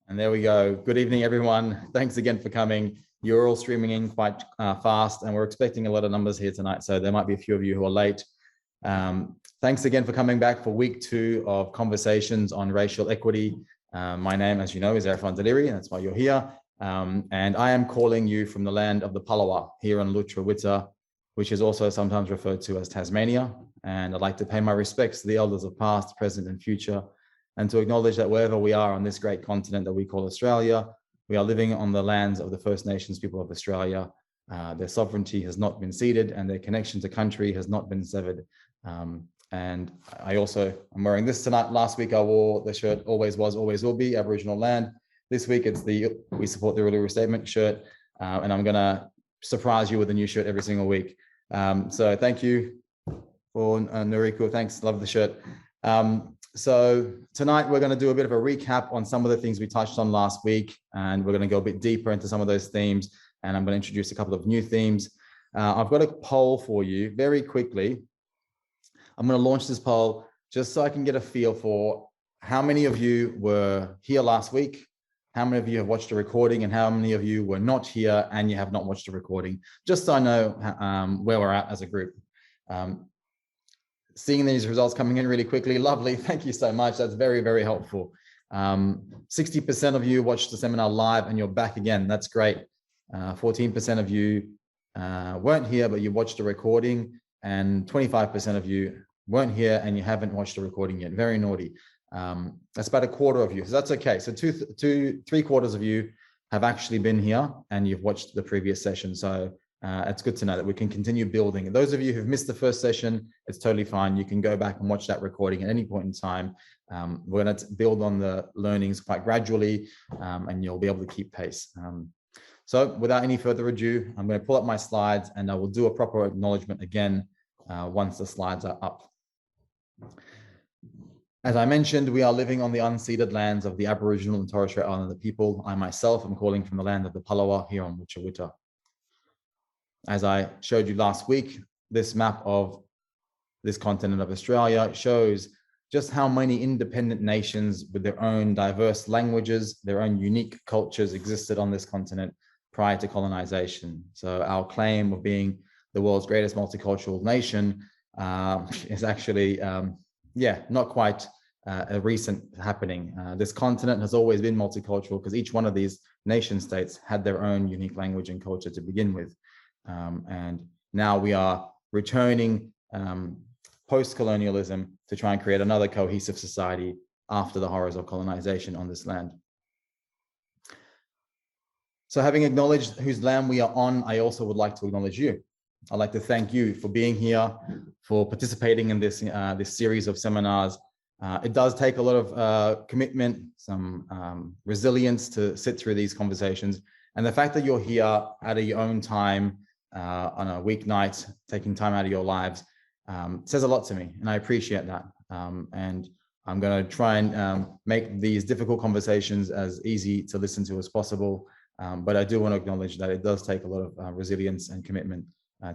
And there we go. Good evening, everyone. Thanks again for coming. You're all streaming in quite fast, and we're expecting a lot of numbers here tonight, so there might be a few of you who are late. Thanks again for coming back for week 2 of conversations on racial equity. My name, as you know, is Erfan Deliri, and that's why you're here. And I am calling you from the land of the Palawa here on Lutruwita, which is also sometimes referred to as Tasmania. And I'd like to pay my respects to the elders of past, present, and future, and to acknowledge that wherever we are on this great continent that we call Australia, we are living on the lands of the First Nations people of Australia. Their sovereignty has not been ceded and their connection to country has not been severed. And I'm wearing this tonight. Last week I wore the shirt, always was, always will be, Aboriginal land. This week it's the We Support the Uluru Statement shirt. And I'm gonna surprise you with a new shirt every single week. So thank you for Nuriku, thanks, love the shirt. So tonight we're going to do a bit of a recap on some of the things we touched on last week, and we're going to go a bit deeper into some of those themes, and I'm going to introduce a couple of new themes. I've got a poll for you very quickly. I'm going to launch this poll just so I can get a feel for how many of you were here last week, how many of you have watched a recording, and how many of you were not here and you have not watched a recording, just so I know where we're at as a group. Seeing these results coming in really quickly, lovely. Thank you so much. That's very, very helpful. 60% of you watched the seminar live and you're back again. That's great. 14% of you weren't here, but you watched a recording, and 25% of you weren't here and you haven't watched a recording yet. Very naughty. That's about a quarter of you. So that's okay. So three quarters of you have actually been here and you've watched the previous session. So it's good to know that we can continue building. Those of you who've missed the first session, it's totally fine. You can go back and watch that recording at any point in time. We're going to build on the learnings quite gradually, and you'll be able to keep pace. So without any further ado, I'm going to pull up my slides and I will do a proper acknowledgement again once the slides are up. As I mentioned, we are living on the unceded lands of the Aboriginal and Torres Strait Islander people. I myself am calling from the land of the Palawa here on Lutruwita. As I showed you last week, this map of this continent of Australia shows just how many independent nations with their own diverse languages, their own unique cultures existed on this continent prior to colonization. So our claim of being the world's greatest multicultural nation is actually, not quite a recent happening. This continent has always been multicultural because each one of these nation states had their own unique language and culture to begin with. And now we are returning post-colonialism to try and create another cohesive society after the horrors of colonization on this land. So having acknowledged whose land we are on, I also would like to acknowledge you. I'd like to thank you for being here, for participating in this, this series of seminars. It does take a lot of commitment, some resilience to sit through these conversations. And the fact that you're here out of your own time, on a weeknight, taking time out of your lives, says a lot to me, and I appreciate that. And I'm going to try and make these difficult conversations as easy to listen to as possible. But I do want to acknowledge that it does take a lot of resilience and commitment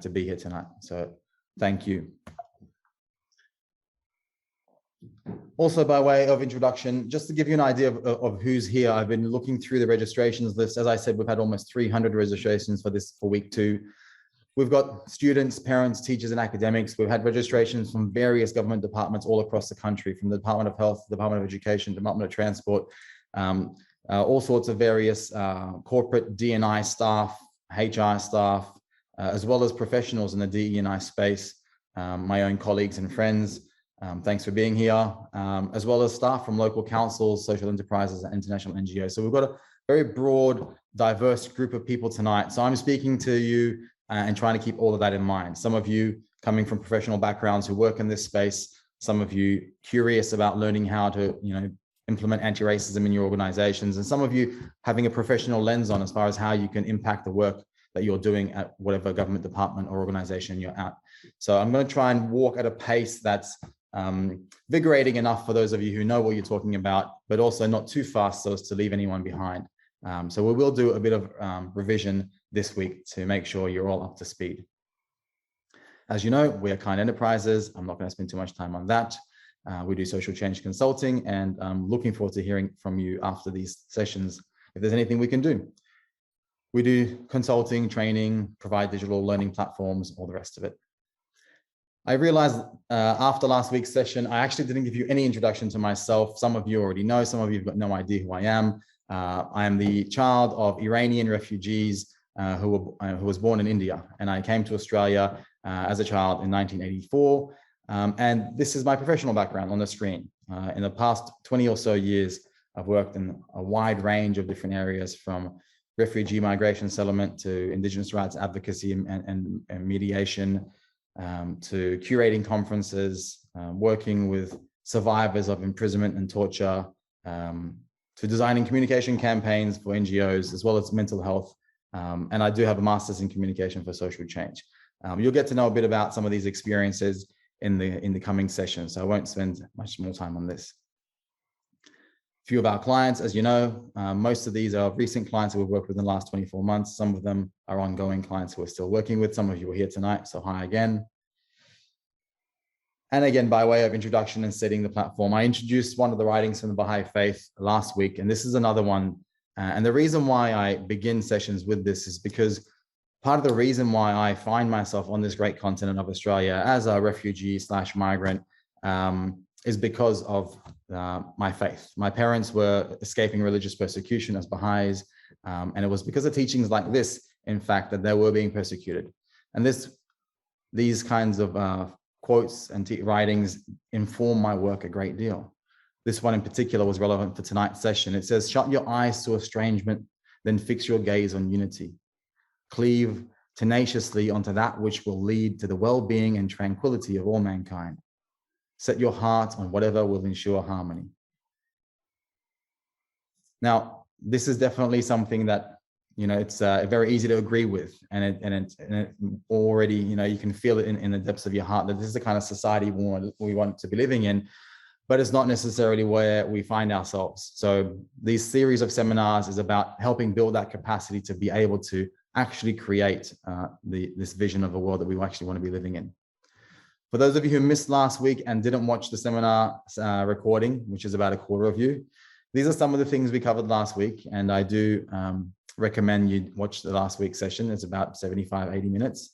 to be here tonight. So thank you. Also, by way of introduction, just to give you an idea of who's here, I've been looking through the registrations list. As I said, we've had almost 300 registrations for week 2. We've got students, parents, teachers, and academics. We've had registrations from various government departments all across the country, from the Department of Health, Department of Education, Department of Transport, all sorts of various corporate D&I staff, HR staff, as well as professionals in the DE&I space, my own colleagues and friends. Thanks for being here, as well as staff from local councils, social enterprises, and international NGOs. So we've got a very broad, diverse group of people tonight. So I'm speaking to you and trying to keep all of that in mind. Some of you coming from professional backgrounds who work in this space, some of you curious about learning how to, implement anti-racism in your organizations, and some of you having a professional lens on as far as how you can impact the work that you're doing at whatever government department or organization you're at. So I'm going to try and walk at a pace that's invigorating enough for those of you who know what you're talking about, but also not too fast so as to leave anyone behind. So we will do a bit of revision this week to make sure you're all up to speed. As you know, we are Kind Enterprises. I'm not going to spend too much time on that. We do social change consulting, and I'm looking forward to hearing from you after these sessions if there's anything we can do. We do consulting, training, provide digital learning platforms, all the rest of it. I realized after last week's session, I actually didn't give you any introduction to myself. Some of you already know, some of you have got no idea who I am. I am the child of Iranian refugees who was born in India, and I came to Australia as a child in 1984. And this is my professional background on the screen. In the past 20 or so years, I've worked in a wide range of different areas, from refugee migration settlement to Indigenous rights advocacy and mediation, to curating conferences, working with survivors of imprisonment and torture, to designing communication campaigns for NGOs, as well as mental health. And I do have a master's in communication for social change. You'll get to know a bit about some of these experiences in the coming sessions, so I won't spend much more time on this. A few of our clients, as you know, most of these are recent clients that we've worked with in the last 24 months. Some of them are ongoing clients who we're still working with. Some of you are here tonight, so hi again. And again, by way of introduction and setting the platform, I introduced one of the writings from the Baha'i Faith last week, and this is another one. And the reason why I begin sessions with this is because part of the reason why I find myself on this great continent of Australia as a refugee / migrant is because of my faith. My parents were escaping religious persecution as Baha'is, and it was because of teachings like this, in fact, that they were being persecuted. And these kinds of quotes and writings inform my work a great deal. This one in particular was relevant for tonight's session. It says, "Shut your eyes to estrangement, then fix your gaze on unity. Cleave tenaciously onto that which will lead to the well-being and tranquility of all mankind. Set your heart on whatever will ensure harmony." Now, this is definitely something that, it's very easy to agree with, and it already, you can feel it in the depths of your heart that this is the kind of society we want to be living in, but it's not necessarily where we find ourselves. So these series of seminars is about helping build that capacity to be able to actually create this vision of a world that we actually want to be living in. For those of you who missed last week and didn't watch the seminar recording, which is about a quarter of you, these are some of the things we covered last week, and I do recommend you watch the last week's session. It's about 75, 80 minutes.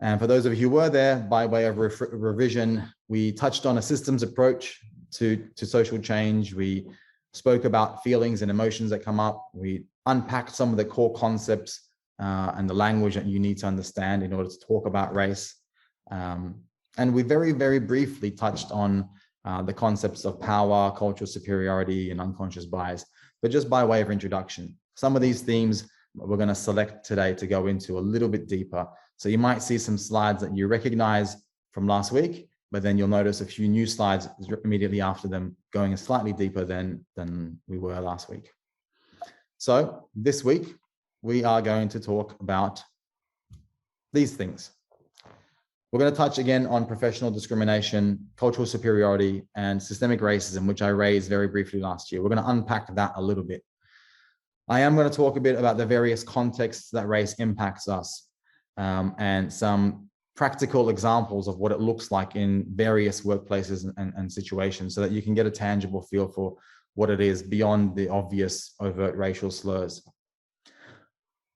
And for those of you who were there, by way of revision, we touched on a systems approach to social change. We spoke about feelings and emotions that come up. We unpacked some of the core concepts and the language that you need to understand in order to talk about race. And we very, very briefly touched on the concepts of power, cultural superiority, and unconscious bias, but just by way of introduction. Some of these themes we're going to select today to go into a little bit deeper. So you might see some slides that you recognize from last week, but then you'll notice a few new slides immediately after them going slightly deeper than we were last week. So this week, we are going to talk about these things. We're going to touch again on professional discrimination, cultural superiority, and systemic racism, which I raised very briefly last year. We're going to unpack that a little bit. I am going to talk a bit about the various contexts that race impacts us, and some practical examples of what it looks like in various workplaces and situations, so that you can get a tangible feel for what it is beyond the obvious overt racial slurs.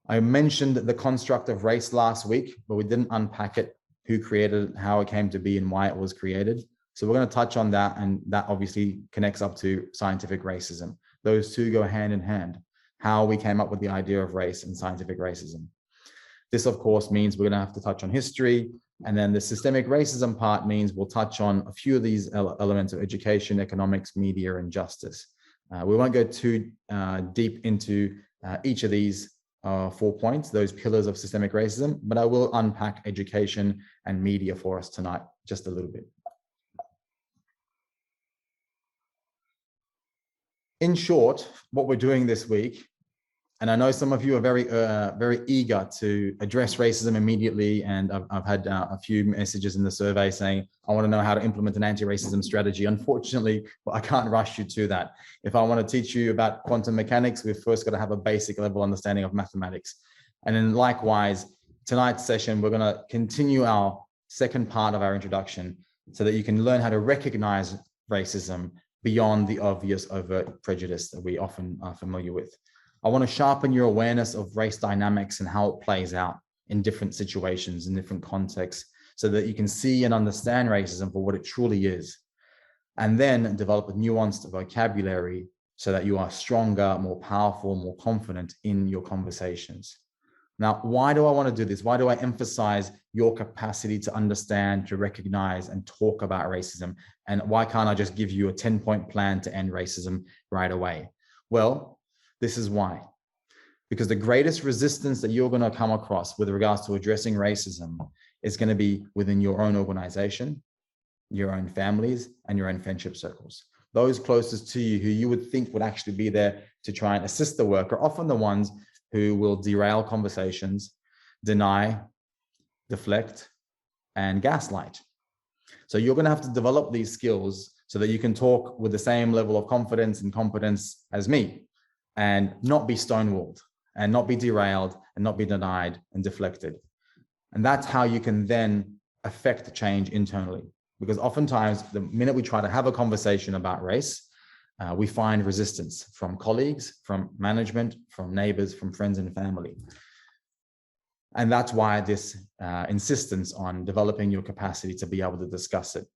I mentioned the construct of race last week, but we didn't unpack it, who created it, how it came to be, and why it was created. So we're going to touch on that, and that obviously connects up to scientific racism. Those two go hand in hand, how we came up with the idea of race and scientific racism. This, of course, means we're going to have to touch on history, and then the systemic racism part means we'll touch on a few of these elements of education, economics, media, and justice. We won't go too deep into each of these 4 points, those pillars of systemic racism, but I will unpack education and media for us tonight just a little bit. In short, what we're doing this week, and I know some of you are very eager to address racism immediately, and I've had a few messages in the survey saying, I want to know how to implement an anti-racism strategy. Unfortunately, I can't rush you to that. If I want to teach you about quantum mechanics, we've first got to have a basic level understanding of mathematics. And then likewise, tonight's session, we're going to continue our second part of our introduction, so that you can learn how to recognize racism beyond the obvious overt prejudice that we often are familiar with. I want to sharpen your awareness of race dynamics and how it plays out in different situations, in different contexts, so that you can see and understand racism for what it truly is. And then develop a nuanced vocabulary so that you are stronger, more powerful, more confident in your conversations. Now, why do I want to do this? Why do I emphasize your capacity to understand, to recognize, and talk about racism? And why can't I just give you a 10-point plan to end racism right away? Well, this is why. Because the greatest resistance that you're going to come across with regards to addressing racism is going to be within your own organization, your own families, and your own friendship circles. Those closest to you, who you would think would actually be there to try and assist the work, are often the ones who will derail conversations, deny, deflect, and gaslight. So you're going to have to develop these skills so that you can talk with the same level of confidence and competence as me, and not be stonewalled, and not be derailed, and not be denied and deflected. And that's how you can then affect change internally. Because oftentimes, the minute we try to have a conversation about race, we find resistance from colleagues, from management, from neighbors, from friends and family. And that's why this insistence on developing your capacity to be able to discuss it.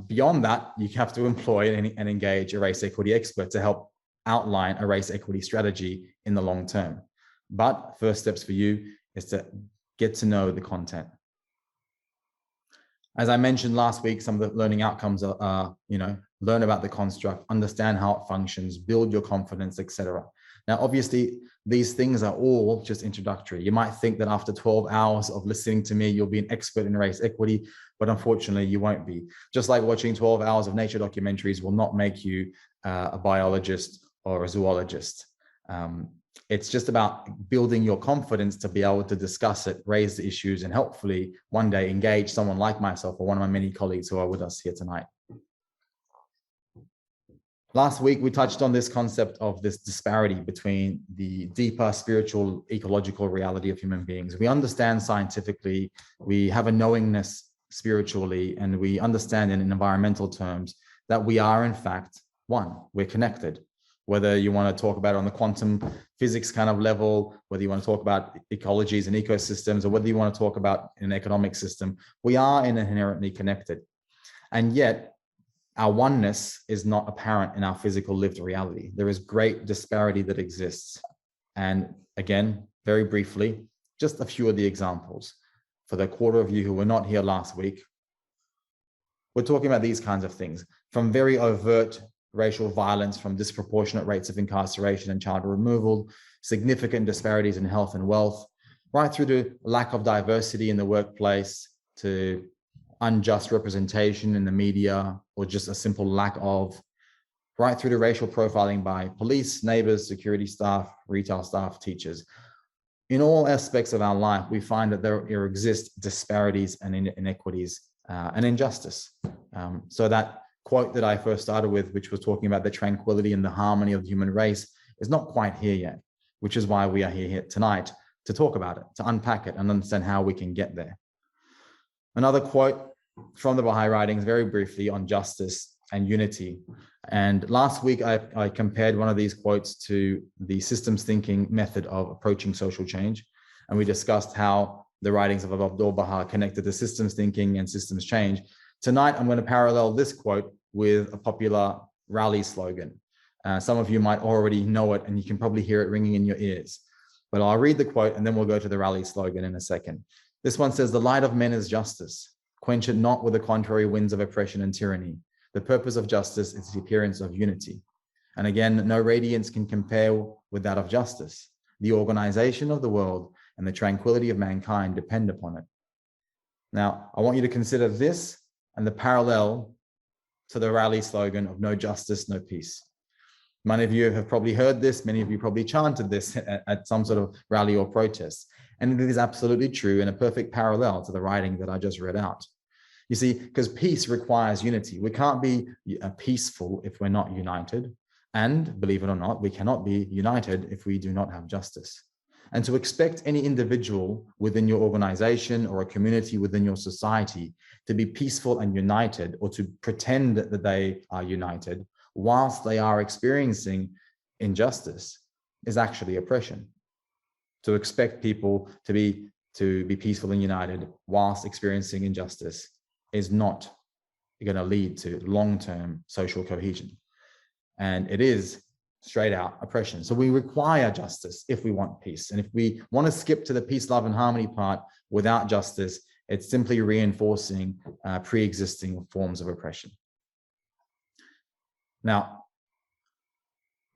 Beyond that, you have to employ and engage a race equity expert to help outline a race equity strategy in the long term. But first steps for you is to get to know the content. As I mentioned last week, some of the learning outcomes are, learn about the construct, understand how it functions, build your confidence, etc. Now, obviously, these things are all just introductory. You might think that after 12 hours of listening to me, you'll be an expert in race equity, but unfortunately, you won't be. Just like watching 12 hours of nature documentaries will not make you a biologist or a zoologist. It's just about building your confidence to be able to discuss it, raise the issues, and hopefully one day engage someone like myself or one of my many colleagues who are with us here tonight. Last week, we touched on this concept of this disparity between the deeper spiritual, ecological reality of human beings. We understand scientifically, we have a knowingness spiritually, and we understand in environmental terms that we are in fact one, we're connected. Whether you want to talk about it on the quantum physics kind of level, whether you want to talk about ecologies and ecosystems, or whether you want to talk about an economic system, we are inherently connected. And yet, our oneness is not apparent in our physical lived reality. There is great disparity that exists. And again, very briefly, just a few of the examples. For the quarter of you who were not here last week, we're talking about these kinds of things, from very overt racial violence, from disproportionate rates of incarceration and child removal, significant disparities in health and wealth, right through to lack of diversity in the workplace, to unjust representation in the media, or just a simple lack of, right through to racial profiling by police, neighbors, security staff, retail staff, teachers. In all aspects of our life, we find that there exist disparities and inequities and injustice. So that quote that I first started with, which was talking about the tranquility and the harmony of the human race, is not quite here yet, which is why we are here tonight to talk about it, to unpack it and understand how we can get there. Another quote from the Baha'i writings, very briefly, on justice and unity. And last week, I compared one of these quotes to the systems thinking method of approaching social change. And we discussed how the writings of Abdul-Baha connected to systems thinking and systems change. Tonight, I'm going to parallel this quote with a popular rally slogan. Some of you might already know it, and you can probably hear it ringing in your ears. But I'll read the quote, and then we'll go to the rally slogan in a second. This one says, "The light of men is justice. Quench it not with the contrary winds of oppression and tyranny. The purpose of justice is the appearance of unity. And again, no radiance can compare with that of justice. The organization of the world and the tranquility of mankind depend upon it." Now, I want you to consider this and the parallel to the rally slogan of "No justice, no peace." Many of you have probably heard this. Many of you probably chanted this at some sort of rally or protest. And it is absolutely true and a perfect parallel to the writing that I just read out. You see, because peace requires unity. We can't be peaceful if we're not united. And believe it or not, we cannot be united if we do not have justice. And to expect any individual within your organization or a community within your society to be peaceful and united, or to pretend that they are united whilst they are experiencing injustice, is actually oppression. To expect people to be peaceful and united whilst experiencing injustice is not going to lead to long-term social cohesion. And it is straight out oppression. So we require justice if we want peace. And if we want to skip to the peace, love, and harmony part without justice, it's simply reinforcing pre-existing forms of oppression. Now,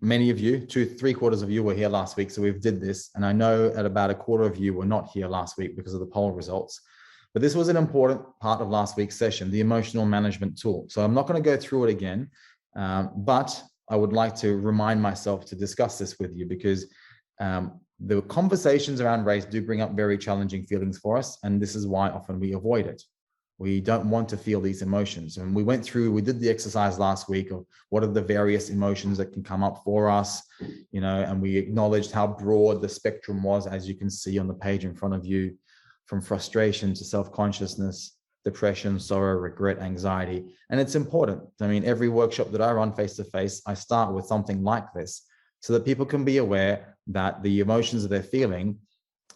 many of you, 3/4 of you were here last week, so we've did this. And I know that about 1/4 of you were not here last week because of the poll results. But this was an important part of last week's session, the emotional management tool. So I'm not going to go through it again, but I would like to remind myself to discuss this with you, because the conversations around race do bring up very challenging feelings for us. And this is why often we avoid it. We don't want to feel these emotions. And we did the exercise last week of what are the various emotions that can come up for us, and we acknowledged how broad the spectrum was, as you can see on the page in front of you, from frustration to self-consciousness, depression, sorrow, regret, anxiety. And it's important. I mean, every workshop that I run face-to-face, I start with something like this so that people can be aware that the emotions that they're feeling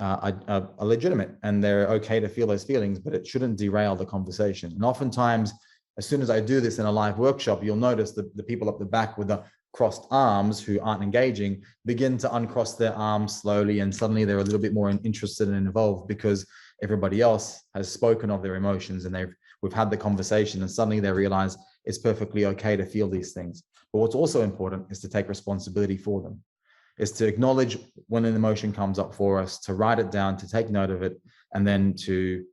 are legitimate and they're okay to feel those feelings, but it shouldn't derail the conversation. And oftentimes, as soon as I do this in a live workshop, you'll notice that the people up the back with the crossed arms who aren't engaging begin to uncross their arms slowly, and suddenly they're a little bit more interested and involved because everybody else has spoken of their emotions and we've had the conversation, and suddenly they realize it's perfectly okay to feel these things. But what's also important is to take responsibility for them, is to acknowledge when an emotion comes up for us, to write it down, to take note of it, and then to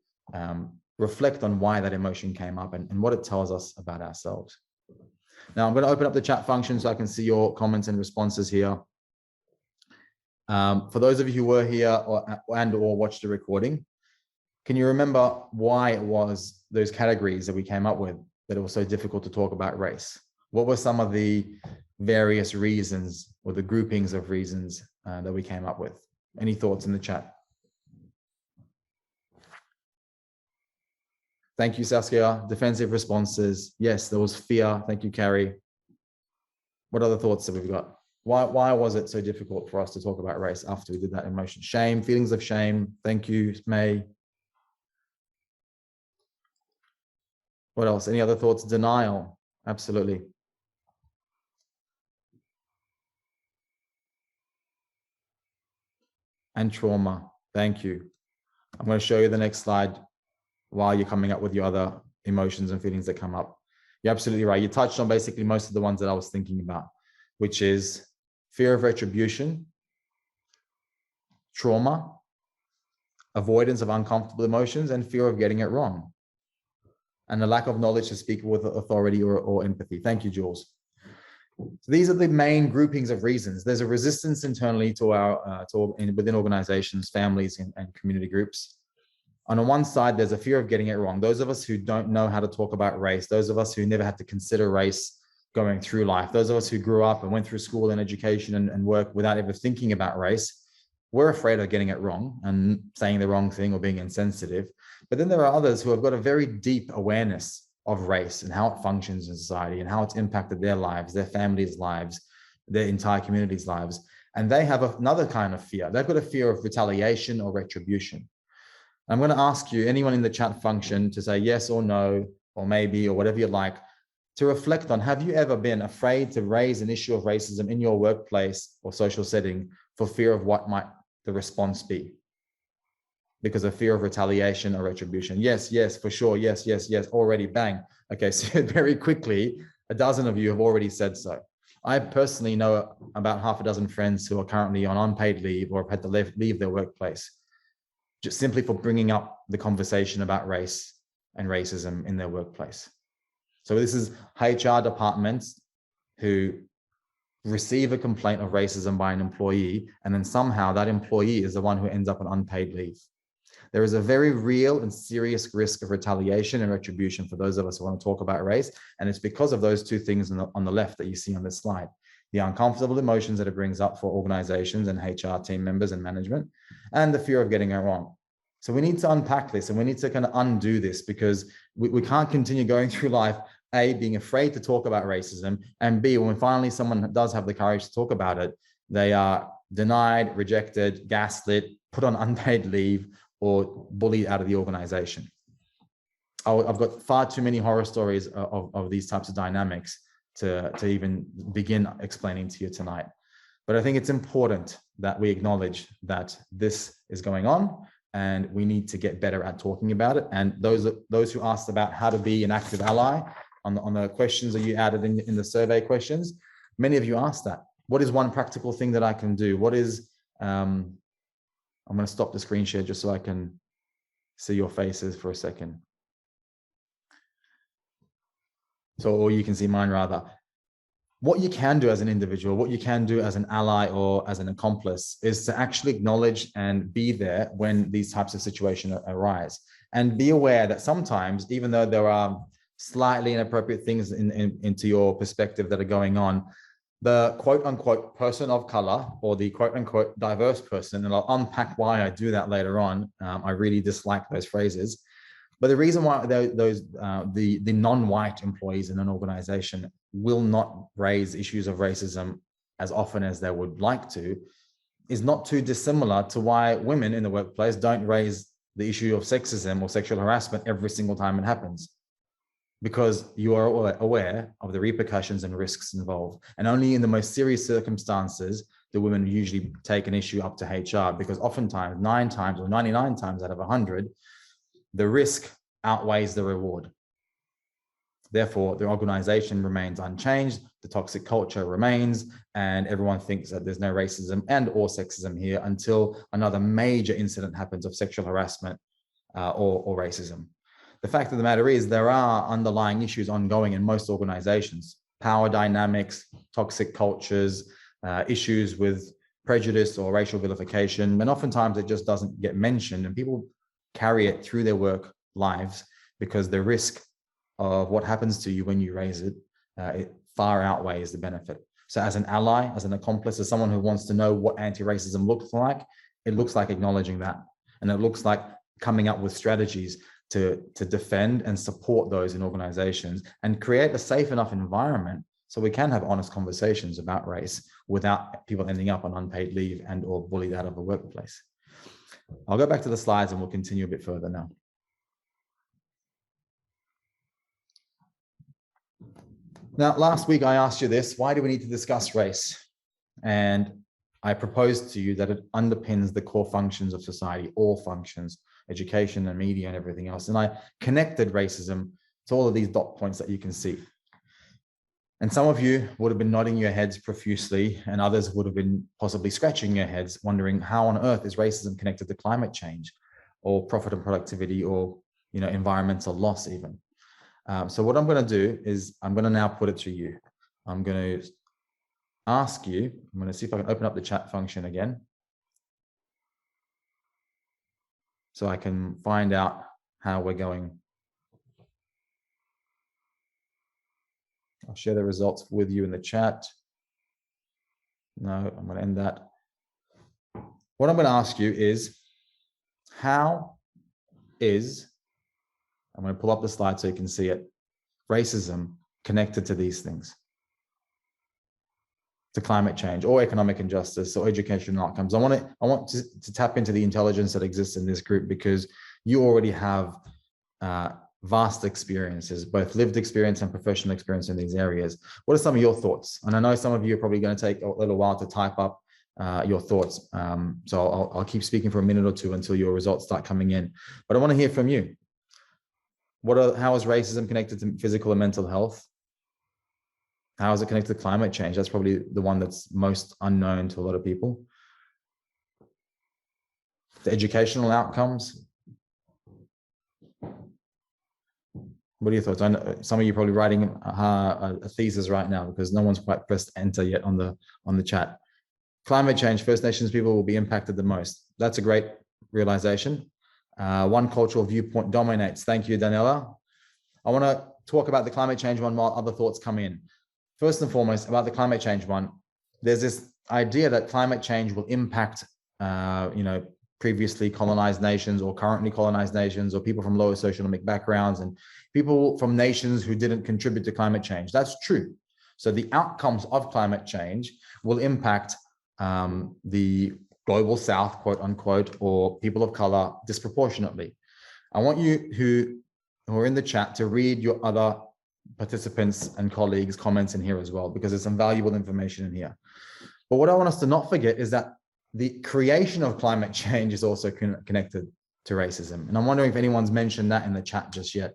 reflect on why that emotion came up and what it tells us about ourselves. Now, I'm going to open up the chat function so I can see your comments and responses here. For those of you who were here or watched the recording, can you remember why it was those categories that we came up with that it was so difficult to talk about race? What were some of the various reasons or the groupings of reasons that we came up with? Any thoughts in the chat? Thank you, Saskia. Defensive responses. Yes, there was fear. Thank you, Carrie. What other thoughts have we got? Why was it so difficult for us to talk about race after we did that emotion? Shame, feelings of shame. Thank you, May. What else? Any other thoughts? Denial. Absolutely. And trauma. Thank you. I'm going to show you the next slide while you're coming up with your other emotions and feelings that come up. You're absolutely right. You touched on basically most of the ones that I was thinking about, which is fear of retribution, trauma, avoidance of uncomfortable emotions, and fear of getting it wrong, and the lack of knowledge to speak with authority or empathy. Thank you, Jules. So these are the main groupings of reasons. There's a resistance internally to within organizations, families, and community groups. On the one side, there's a fear of getting it wrong. Those of us who don't know how to talk about race, those of us who never had to consider race going through life, those of us who grew up and went through school and education and work without ever thinking about race, we're afraid of getting it wrong and saying the wrong thing or being insensitive. But then there are others who have got a very deep awareness of race and how it functions in society and how it's impacted their lives, their families' lives, their entire community's lives. And they have another kind of fear. They've got a fear of retaliation or retribution. I'm going to ask you, anyone in the chat function, to say yes or no, or maybe, or whatever you like, to reflect on, have you ever been afraid to raise an issue of racism in your workplace or social setting for fear of what might the response be? Because of fear of retaliation or retribution. Yes, yes, for sure. Yes, yes, yes. Already, bang. Okay, so very quickly, a dozen of you have already said so. I personally know about half a dozen friends who are currently on unpaid leave or have had to leave their workplace just simply for bringing up the conversation about race and racism in their workplace. So this is HR departments who receive a complaint of racism by an employee, and then somehow that employee is the one who ends up on unpaid leave. There is a very real and serious risk of retaliation and retribution for those of us who want to talk about race. And it's because of those two things on the left that you see on this slide. the uncomfortable emotions that it brings up for organizations and HR team members and management, and the fear of getting it wrong. So we need to unpack this and we need to kind of undo this, because we can't continue going through life, A, being afraid to talk about racism, and B, when finally someone does have the courage to talk about it, they are denied, rejected, gaslit, put on unpaid leave, or bullied out of the organization. I've got far too many horror stories of these types of dynamics to even begin explaining to you tonight. But I think it's important that we acknowledge that this is going on and we need to get better at talking about it. And those who asked about how to be an active ally on the questions that you added in the survey questions, many of you asked that. What is one practical thing that I can do? What is, I'm going to stop the screen share just so I can see your faces for a second. So, or you can see mine rather. What you can do as an individual, what you can do as an ally or as an accomplice, is to actually acknowledge and be there when these types of situations arise. And be aware that sometimes, even though there are slightly inappropriate things into your perspective that are going on, the quote unquote person of color or the quote unquote diverse person, and I'll unpack why I do that later on. I really dislike those phrases. But the reason why the non-white employees in an organization will not raise issues of racism as often as they would like to is not too dissimilar to why women in the workplace don't raise the issue of sexism or sexual harassment every single time it happens, because you are aware of the repercussions and risks involved. And only in the most serious circumstances do women usually take an issue up to HR, because oftentimes 9 times or 99 times out of 100, the risk outweighs the reward. Therefore, the organization remains unchanged, the toxic culture remains, and everyone thinks that there's no racism and or sexism here until another major incident happens of sexual harassment or racism. The fact of the matter is there are underlying issues ongoing in most organizations: power dynamics, toxic cultures, issues with prejudice or racial vilification, and oftentimes it just doesn't get mentioned, and people carry it through their work lives because the risk of what happens to you when you raise it, it far outweighs the benefit. So as an ally, as an accomplice, as someone who wants to know what anti-racism looks like, it looks like acknowledging that. And it looks like coming up with strategies to defend and support those in organizations and create a safe enough environment so we can have honest conversations about race without people ending up on unpaid leave and or bullied out of the workplace. I'll go back to the slides and we'll continue a bit further now. Now, last week I asked you this: why do we need to discuss race? And I proposed to you that it underpins the core functions of society, all functions, education and media and everything else. And I connected racism to all of these dot points that you can see. And some of you would have been nodding your heads profusely, and others would have been possibly scratching your heads, wondering how on earth is racism connected to climate change or profit and productivity or environmental loss even. So what I'm going to do is I'm going to now put it to you. I'm going to ask you, I'm going to see if I can open up the chat function again so I can find out how we're going. I'll share the results with you in the chat. No, I'm going to end that. What I'm going to ask you is, how is, I'm going to pull up the slide so you can see it, racism connected to these things, to climate change or economic injustice or educational outcomes? I want to tap into the intelligence that exists in this group, because you already have vast experiences, both lived experience and professional experience in these areas. What are some of your thoughts? And I know some of you are probably going to take a little while to type up your thoughts. So I'll keep speaking for a minute or two until your results start coming in. But I want to hear from you. How is racism connected to physical and mental health? How is it connected to climate change? That's probably the one that's most unknown to a lot of people. The educational outcomes. What are your thoughts? I know some of you are probably writing a thesis right now because no one's quite pressed enter yet on the chat. Climate change, First Nations people will be impacted the most. That's a great realization. One cultural viewpoint dominates. Thank you, Daniela. I want to talk about the climate change one while other thoughts come in. First and foremost, about the climate change one, there's this idea that climate change will impact, previously colonized nations or currently colonized nations, or people from lower socioeconomic backgrounds and people from nations who didn't contribute to climate change. That's true. So the outcomes of climate change will impact the global south, quote unquote, or people of color disproportionately. I want you who are in the chat to read your other participants and colleagues' comments in here as well, because there's some valuable information in here. But what I want us to not forget is that the creation of climate change is also connected to racism. And I'm wondering if anyone's mentioned that in the chat just yet.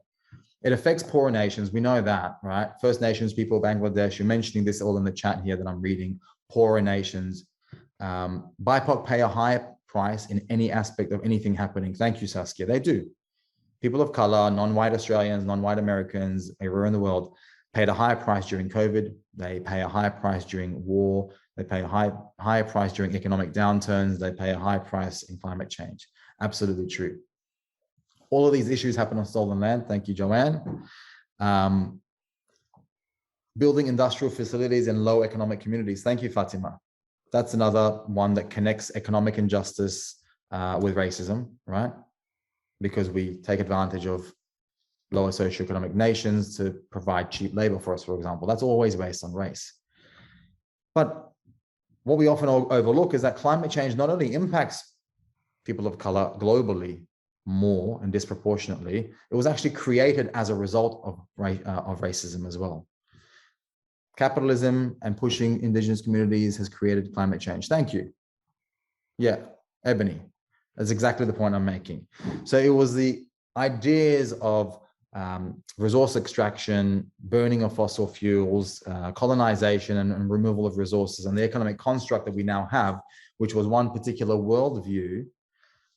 It affects poorer nations. We know that, right? First Nations people, Bangladesh, you're mentioning this all in the chat here that I'm reading. Poorer nations. BIPOC pay a higher price in any aspect of anything happening. Thank you, Saskia. They do. People of color, non-white Australians, non-white Americans, everywhere in the world, paid a higher price during COVID. They pay a higher price during war. They pay a higher price during economic downturns. They pay a high price in climate change. Absolutely true. All of these issues happen on stolen land. Thank you, Joanne. Building industrial facilities in low economic communities. Thank you, Fatima. That's another one that connects economic injustice with racism, right? Because we take advantage of lower socioeconomic nations to provide cheap labor for us, for example. That's always based on race. But what we often overlook is that climate change not only impacts people of color globally more and disproportionately, it was actually created as a result of racism as well. Capitalism and pushing indigenous communities has created climate change. Thank you. Yeah, Ebony. That's exactly the point I'm making. So it was the ideas of resource extraction, burning of fossil fuels, colonization and removal of resources, and the economic construct that we now have, which was one particular worldview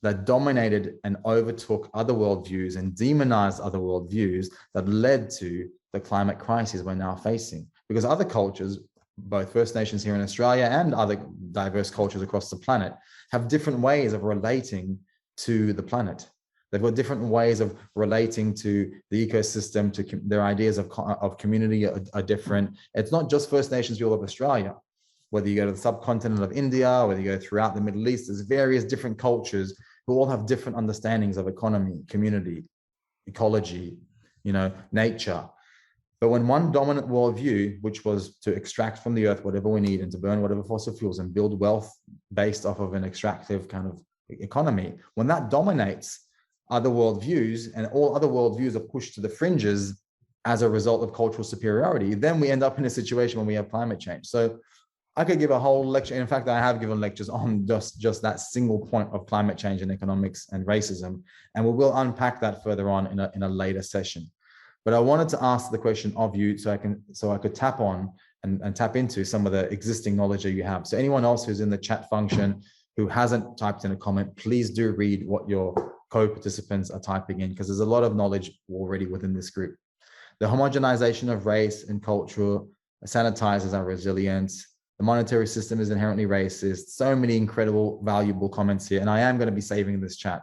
that dominated and overtook other worldviews and demonized other worldviews, that led to the climate crisis we're now facing. Because other cultures, both First Nations here in Australia and other diverse cultures across the planet, have different ways of relating to the planet. They've got different ways of relating to the ecosystem, to their ideas of community are different. It's not just First Nations people of Australia. Whether you go to the subcontinent of India, whether you go throughout the Middle East, there's various different cultures who all have different understandings of economy, community, ecology, nature. But when one dominant worldview, which was to extract from the earth whatever we need and to burn whatever fossil fuels and build wealth based off of an extractive kind of economy, when that dominates other worldviews and all other worldviews are pushed to the fringes as a result of cultural superiority, then we end up in a situation when we have climate change. So I could give a whole lecture. In fact, I have given lectures on just that single point of climate change and economics and racism, and we will unpack that further on in a later session. But I wanted to ask the question of you so I could tap on and tap into some of the existing knowledge that you have. So anyone else who's in the chat function who hasn't typed in a comment, please do read what your co-participants are typing in, because there's a lot of knowledge already within this group. The homogenization of race and culture sanitizes our resilience. The monetary system is inherently racist. So many incredible, valuable comments here. And I am going to be saving this chat.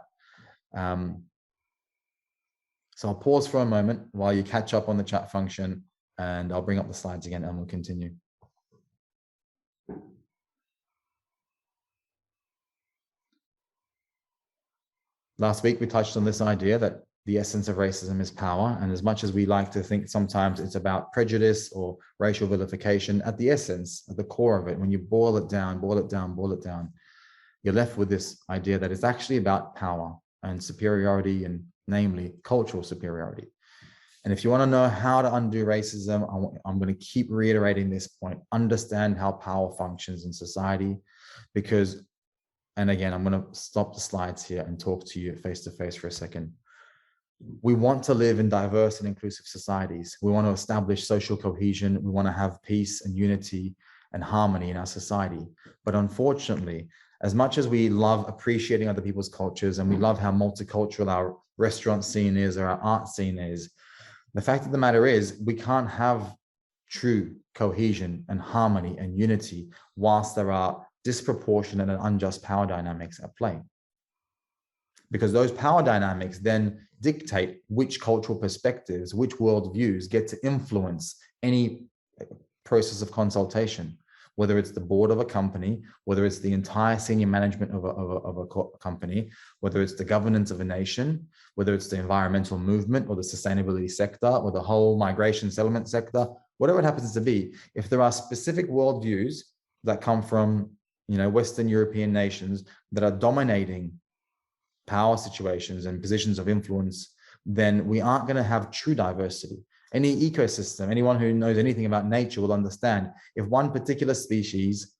So I'll pause for a moment while you catch up on the chat function, and I'll bring up the slides again and we'll continue. Last week, we touched on this idea that the essence of racism is power. And as much as we like to think sometimes it's about prejudice or racial vilification, at the essence, at the core of it, when you boil it down, you're left with this idea that it's actually about power and superiority, and namely cultural superiority. And if you want to know how to undo racism, I'm going to keep reiterating this point. Understand how power functions in society, because, and again, I'm going to stop the slides here and talk to you face to face for a second. We want to live in diverse and inclusive societies. We want to establish social cohesion. We want to have peace and unity and harmony in our society. But unfortunately, as much as we love appreciating other people's cultures and we love how multicultural our restaurant scene is or our art scene is, the fact of the matter is we can't have true cohesion and harmony and unity whilst there are disproportionate and unjust power dynamics at play. Because those power dynamics then dictate which cultural perspectives, which worldviews get to influence any process of consultation, whether it's the board of a company, whether it's the entire senior management of a company, whether it's the governance of a nation, whether it's the environmental movement or the sustainability sector or the whole migration settlement sector, whatever it happens to be, if there are specific worldviews that come from, Western European nations that are dominating power situations and positions of influence, then we aren't going to have true diversity. Any ecosystem, anyone who knows anything about nature will understand if one particular species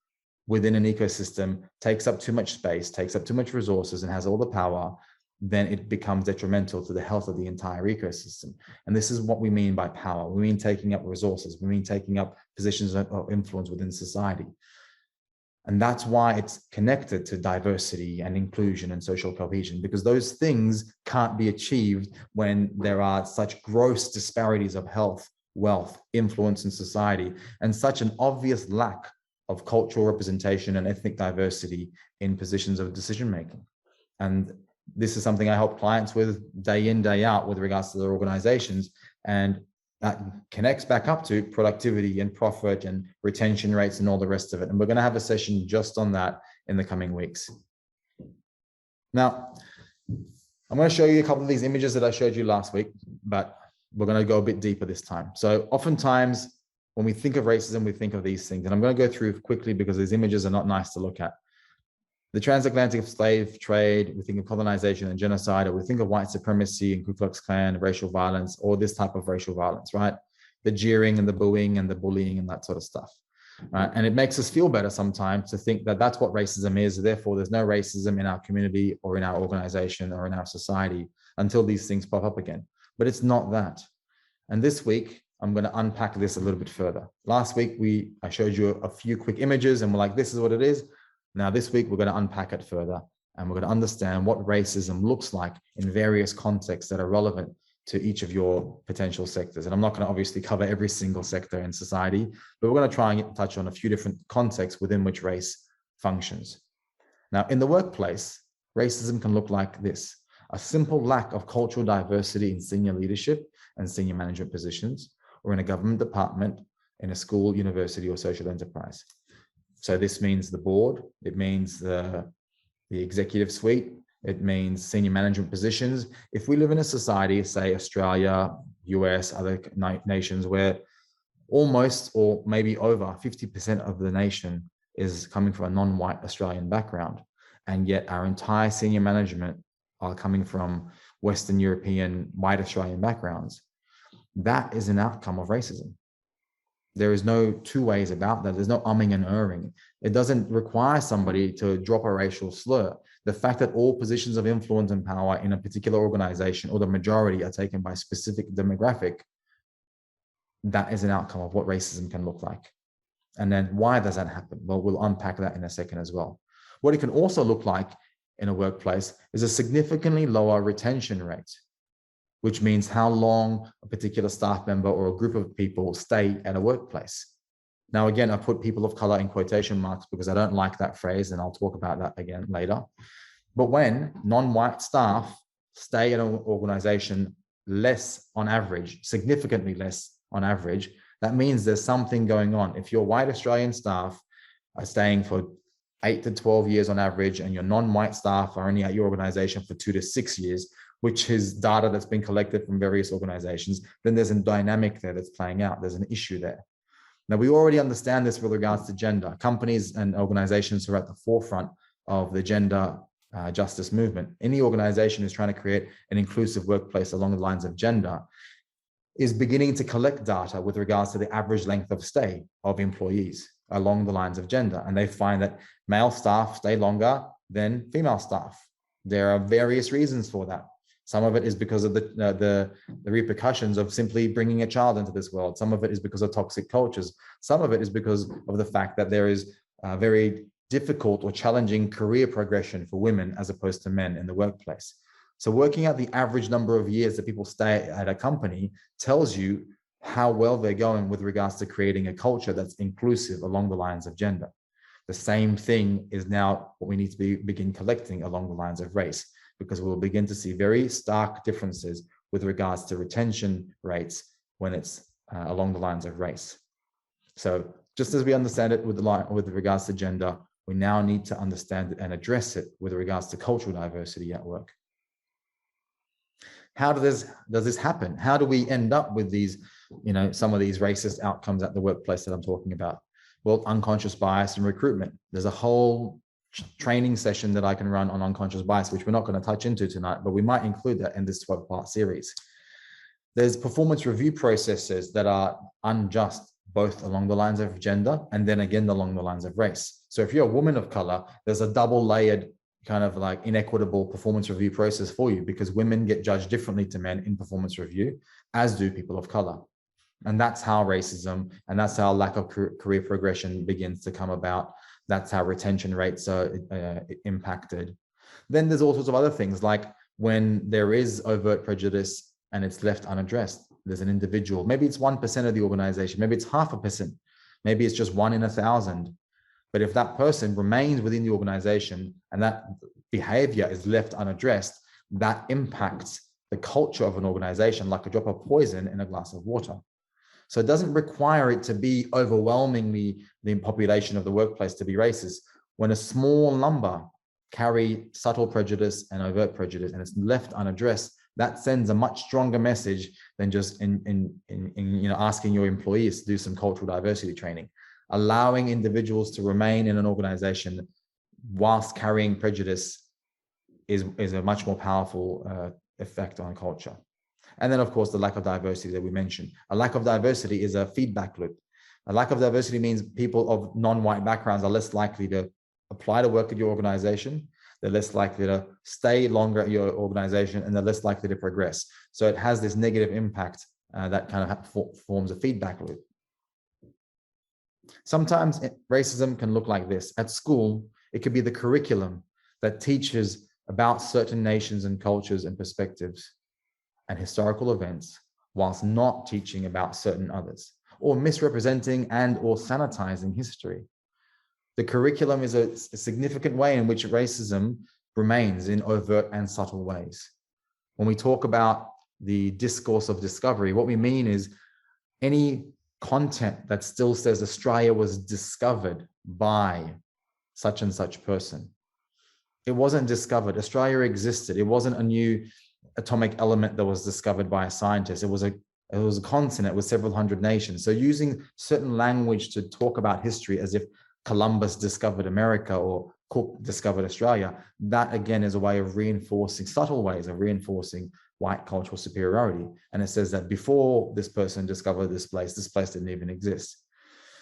within an ecosystem takes up too much space, takes up too much resources, and has all the power, then it becomes detrimental to the health of the entire ecosystem. And this is what we mean by power. We mean taking up resources. We mean taking up positions of influence within society. And that's why it's connected to diversity and inclusion and social cohesion, because those things can't be achieved when there are such gross disparities of health, wealth, influence in society, and such an obvious lack of cultural representation and ethnic diversity in positions of decision-making. And this is something I help clients with day in, day out with regards to their organizations. And that connects back up to productivity and profit and retention rates and all the rest of it. And we're going to have a session just on that in the coming weeks. Now, I'm going to show you a couple of these images that I showed you last week, but we're going to go a bit deeper this time. So oftentimes when we think of racism, we think of these things, and I'm going to go through quickly because these images are not nice to look at. The transatlantic slave trade, we think of colonization and genocide, or we think of white supremacy and Ku Klux Klan, racial violence, or this type of racial violence, right? The jeering and the booing and the bullying and that sort of stuff. And it makes us feel better sometimes to think that that's what racism is. Therefore, there's no racism in our community or in our organization or in our society until these things pop up again. But it's not that. And this week, I'm going to unpack this a little bit further. Last week, I showed you a few quick images and we're like, this is what it is. Now, this week, we're going to unpack it further and we're going to understand what racism looks like in various contexts that are relevant to each of your potential sectors. And I'm not going to obviously cover every single sector in society, but we're going to try and touch on a few different contexts within which race functions. Now, in the workplace, racism can look like this: a simple lack of cultural diversity in senior leadership and senior management positions, or in a government department, in a school, university, or social enterprise. So this means the board, it means the executive suite, it means senior management positions. If we live in a society, say Australia, US, other nations, where almost or maybe over 50% of the nation is coming from a non-white Australian background, and yet our entire senior management are coming from Western European, white Australian backgrounds, that is an outcome of racism. There is no two ways about that. There's no umming and erring. It doesn't require somebody to drop a racial slur. The fact that all positions of influence and power in a particular organization, or the majority, are taken by a specific demographic, that is an outcome of what racism can look like. And then why does that happen? Well, we'll unpack that in a second as well. What it can also look like in a workplace is a significantly lower retention rate, which means how long a particular staff member or a group of people stay at a workplace. Now, again, I put people of color in quotation marks because I don't like that phrase, and I'll talk about that again later. But when non-white staff stay at an organization less on average, significantly less on average, that means there's something going on. If your white Australian staff are staying for 8 to 12 years on average, and your non-white staff are only at your organization for 2 to 6 years, which is data that's been collected from various organizations, then there's a dynamic there that's playing out. There's an issue there. Now, we already understand this with regards to gender. Companies and organizations who are at the forefront of the gender justice movement, any organization who's trying to create an inclusive workplace along the lines of gender, is beginning to collect data with regards to the average length of stay of employees along the lines of gender. And they find that male staff stay longer than female staff. There are various reasons for that. Some of it is because of the repercussions of simply bringing a child into this world. Some of it is because of toxic cultures. Some of it is because of the fact that there is a very difficult or challenging career progression for women as opposed to men in the workplace. So working out the average number of years that people stay at a company tells you how well they're going with regards to creating a culture that's inclusive along the lines of gender. The same thing is now what we need to begin collecting along the lines of race, because we'll begin to see very stark differences with regards to retention rates when it's along the lines of race. So Just as we understand it with regards to gender, we now need to understand it and address it with regards to cultural diversity at work. How does this happen? How do we end up with these, some of these racist outcomes at the workplace that I'm talking about? Well, unconscious bias and recruitment. There's a whole training session that I can run on unconscious bias, which we're not going to touch into tonight, but we might include that in this 12-part series. There's performance review processes that are unjust, both along the lines of gender and then again along the lines of race. So if you're a woman of color, there's a double-layered kind of like inequitable performance review process for you, because women get judged differently to men in performance review, as do people of color. And that's how racism and that's how lack of career progression begins to come about. That's how retention rates are impacted. Then there's all sorts of other things, like when there is overt prejudice and it's left unaddressed. There's an individual, maybe it's 1% of the organization, maybe it's 0.5%, maybe it's just 1 in 1,000. But if that person remains within the organization and that behavior is left unaddressed, that impacts the culture of an organization like a drop of poison in a glass of water. So it doesn't require it to be overwhelmingly the population of the workplace to be racist. When a small number carry subtle prejudice and overt prejudice and it's left unaddressed, that sends a much stronger message than just asking your employees to do some cultural diversity training. Allowing individuals to remain in an organization whilst carrying prejudice is a much more powerful effect on culture. And then, of course, the lack of diversity that we mentioned. A lack of diversity is a feedback loop. A lack of diversity means people of non-white backgrounds are less likely to apply to work at your organization. They're less likely to stay longer at your organization, and they're less likely to progress. So it has this negative impact that kind of forms a feedback loop. Sometimes racism can look like this. At school, it could be the curriculum that teaches about certain nations and cultures and perspectives and historical events, whilst not teaching about certain others, or misrepresenting and or sanitizing history. The curriculum is a significant way in which racism remains in overt and subtle ways. When we talk about the discourse of discovery, what we mean is any content that still says Australia was discovered by such and such person. It wasn't discovered. Australia existed. It wasn't a new atomic element that was discovered by a scientist. It was a continent with several hundred nations. So using certain language to talk about history as if Columbus discovered America or Cook discovered Australia, that again is a way of reinforcing, subtle ways of reinforcing white cultural superiority. And it says that before this person discovered this place didn't even exist.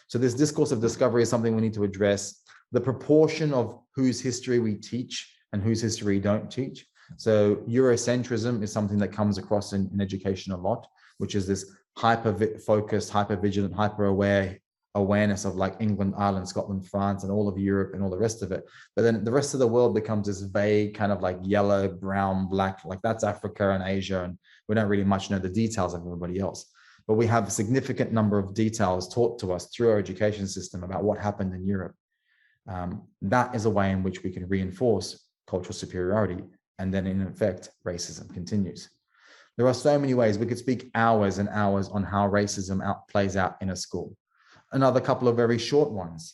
So this discourse of discovery is something we need to address. The proportion of whose history we teach and whose history we don't teach. So Eurocentrism is something that comes across in education a lot, which is this hyper-focused, hyper-vigilant, hyper-aware awareness of like England, Ireland, Scotland, France, and all of Europe and all the rest of it. But then the rest of the world becomes this vague kind of like yellow, brown, black, like that's Africa and Asia. And we don't really much know the details of everybody else. But we have a significant number of details taught to us through our education system about what happened in Europe. That is a way in which we can reinforce cultural superiority. And then in effect, racism continues. There are so many ways. We could speak hours and hours on how racism plays out in a school. Another couple of very short ones.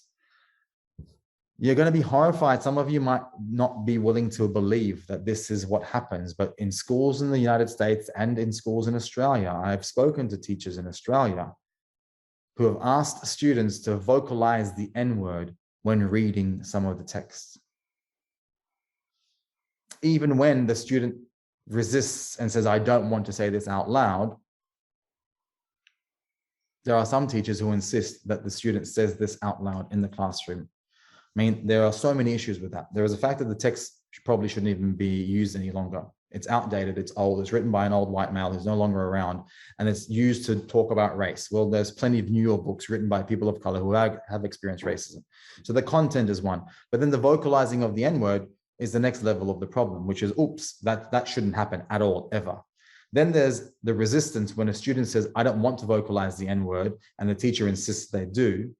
You're going to be horrified. Some of you might not be willing to believe that this is what happens, but in schools in the United States and in schools in Australia, I've spoken to teachers in Australia who have asked students to vocalize the N-word when reading some of the texts. Even when the student resists and says, I don't want to say this out loud, there are some teachers who insist that the student says this out loud in the classroom. I mean, there are so many issues with that. There is the fact that the text probably shouldn't even be used any longer. It's outdated, it's old, it's written by an old white male who's no longer around, and it's used to talk about race. Well, there's plenty of newer books written by people of color who have experienced racism. So the content is one, but then the vocalizing of the N-word is the next level of the problem, which is, oops, that shouldn't happen at all, ever. Then there's the resistance when a student says, I don't want to vocalize the N-word, and the teacher insists they do.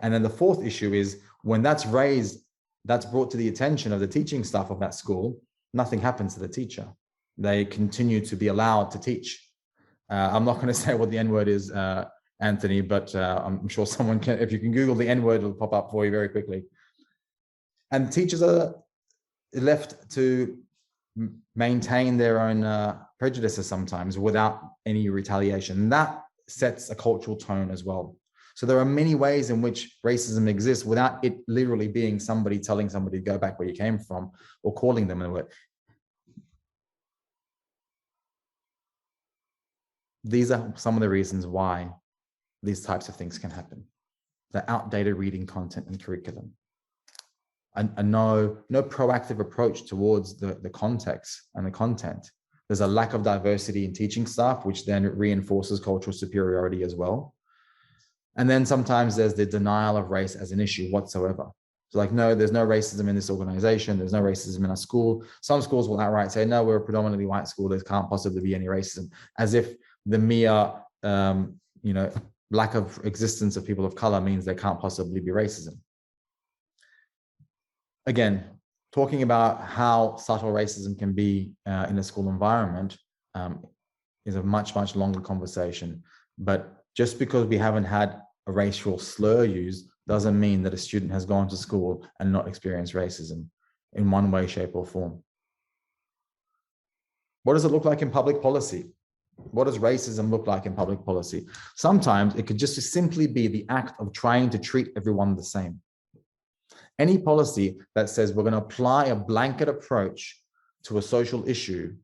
And then the fourth issue is when that's raised, that's brought to the attention of the teaching staff of that school, nothing happens to the teacher. They continue to be allowed to teach. I'm not going to say what the N-word is Anthony, but I'm sure someone can, if you can Google the N-word, it'll pop up for you very quickly. And teachers are left to maintain their own prejudices sometimes without any retaliation. And that sets a cultural tone as well. So there are many ways in which racism exists without it literally being somebody telling somebody to go back where you came from or calling them a word. These are some of the reasons why these types of things can happen. The outdated reading content and curriculum. No proactive approach towards the context and the content. There's a lack of diversity in teaching staff, which then reinforces cultural superiority as well. And then sometimes there's the denial of race as an issue whatsoever. So like, no, there's no racism in this organization. There's no racism in our school. Some schools will outright say, no, we're a predominantly white school. There can't possibly be any racism, as if the mere, lack of existence of people of color means there can't possibly be racism. Again, talking about how subtle racism can be in a school environment is a much, much longer conversation. But just because we haven't had a racial slur used doesn't mean that a student has gone to school and not experienced racism in one way, shape, or form. What does it look like in public policy? What does racism look like in public policy? Sometimes it could just simply be the act of trying to treat everyone the same. Any policy that says we're going to apply a blanket approach to a social issue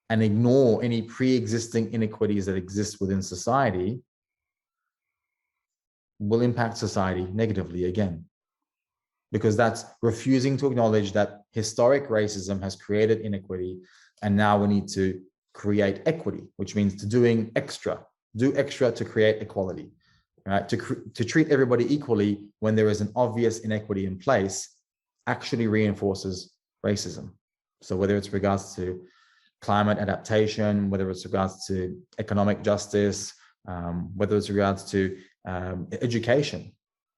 and ignore any pre-existing inequities that exist within society will impact society negatively again, because that's refusing to acknowledge that historic racism has created inequity, and now we need to create equity, which means to do extra to create equality. Right? To treat everybody equally when there is an obvious inequity in place actually reinforces racism. So whether it's regards to climate adaptation, whether it's regards to economic justice, whether it's regards to education,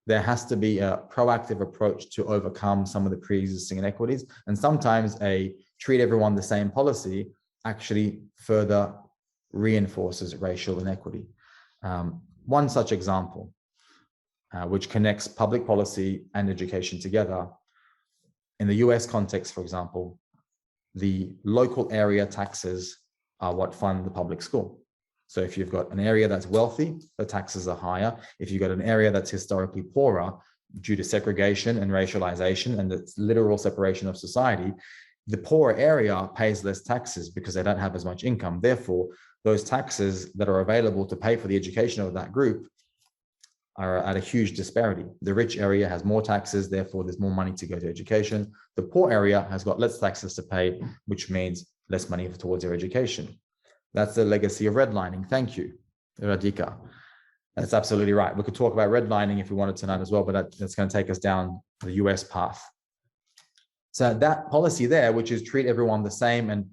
there has to be a proactive approach to overcome some of the pre-existing inequities. And sometimes a treat everyone the same policy actually further reinforces racial inequity. One such example, which connects public policy and education together. In the US context, for example, the local area taxes are what fund the public school. So if you've got an area that's wealthy, the taxes are higher. If you've got an area that's historically poorer due to segregation and racialization and the literal separation of society, the poorer area pays less taxes because they don't have as much income. Therefore, those taxes that are available to pay for the education of that group are at a huge disparity. The rich area has more taxes, therefore there's more money to go to education. The poor area has got less taxes to pay, which means less money towards their education. That's the legacy of redlining. Thank you, Radhika. That's absolutely right. We could talk about redlining if we wanted tonight as well, but that's going to take us down the US path. So that policy there, which is treat everyone the same and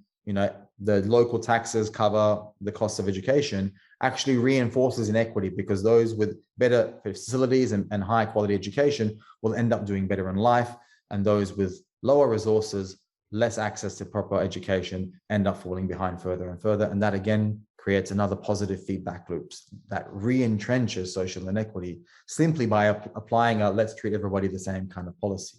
the local taxes cover the cost of education, actually reinforces inequity, because those with better facilities and high quality education will end up doing better in life, and those with lower resources, less access to proper education, end up falling behind further and further. And that again creates another positive feedback loops that re-entrenches social inequity simply by applying a let's treat everybody the same kind of policy.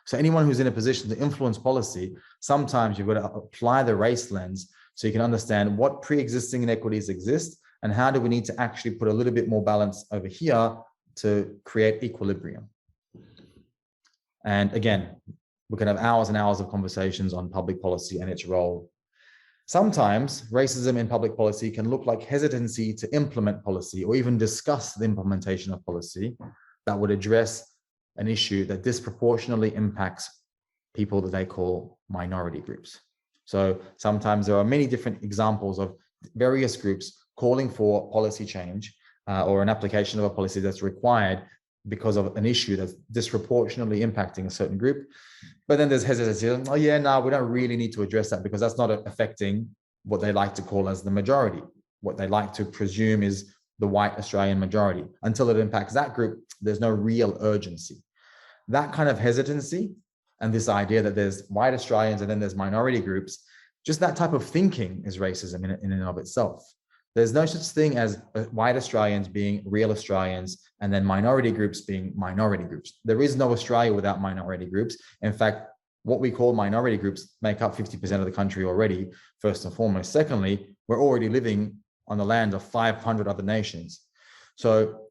So anyone who's in a position to influence policy, sometimes you've got to apply the race lens so you can understand what pre-existing inequities exist and how do we need to actually put a little bit more balance over here to create equilibrium. And again, we can have hours and hours of conversations on public policy and its role. Sometimes racism in public policy can look like hesitancy to implement policy or even discuss the implementation of policy that would address an issue that disproportionately impacts people that they call minority groups. So sometimes there are many different examples of various groups calling for policy change or an application of a policy that's required because of an issue that's disproportionately impacting a certain group. But then there's hesitancy. Oh yeah, no, we don't really need to address that because that's not affecting what they like to call as the majority. What they like to presume is the white Australian majority. Until it impacts that group, there's no real urgency. That kind of hesitancy and this idea that there's white Australians and then there's minority groups, just that type of thinking is racism in and of itself. There's no such thing as white Australians being real Australians and then minority groups being minority groups. There is no Australia without minority groups. In fact, what we call minority groups make up 50% of the country already, first and foremost. Secondly, we're already living on the land of 500 other nations. So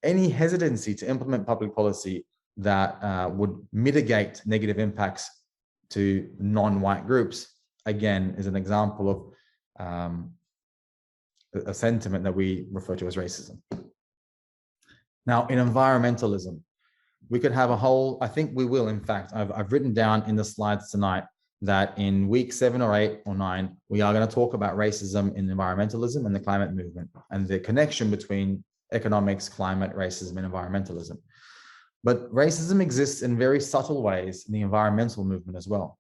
any hesitancy to implement public policy that would mitigate negative impacts to non-white groups, again, is an example of a sentiment that we refer to as racism. Now, in environmentalism, we could have a whole, I think we will, in fact, I've written down in the slides tonight that in week 7 or 8 or 9, we are going to talk about racism in environmentalism and the climate movement and the connection between economics, climate, racism, and environmentalism. But racism exists in very subtle ways in the environmental movement as well.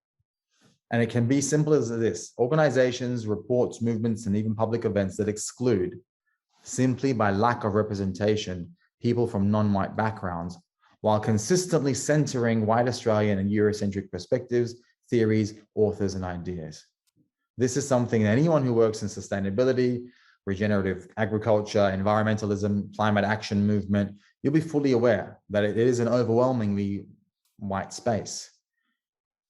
And it can be simple as this: organizations, reports, movements, and even public events that exclude, simply by lack of representation, people from non-white backgrounds, while consistently centering white Australian and Eurocentric perspectives, theories, authors, and ideas. This is something that anyone who works in sustainability, regenerative agriculture, environmentalism, climate action movement, you'll be fully aware that it is an overwhelmingly white space.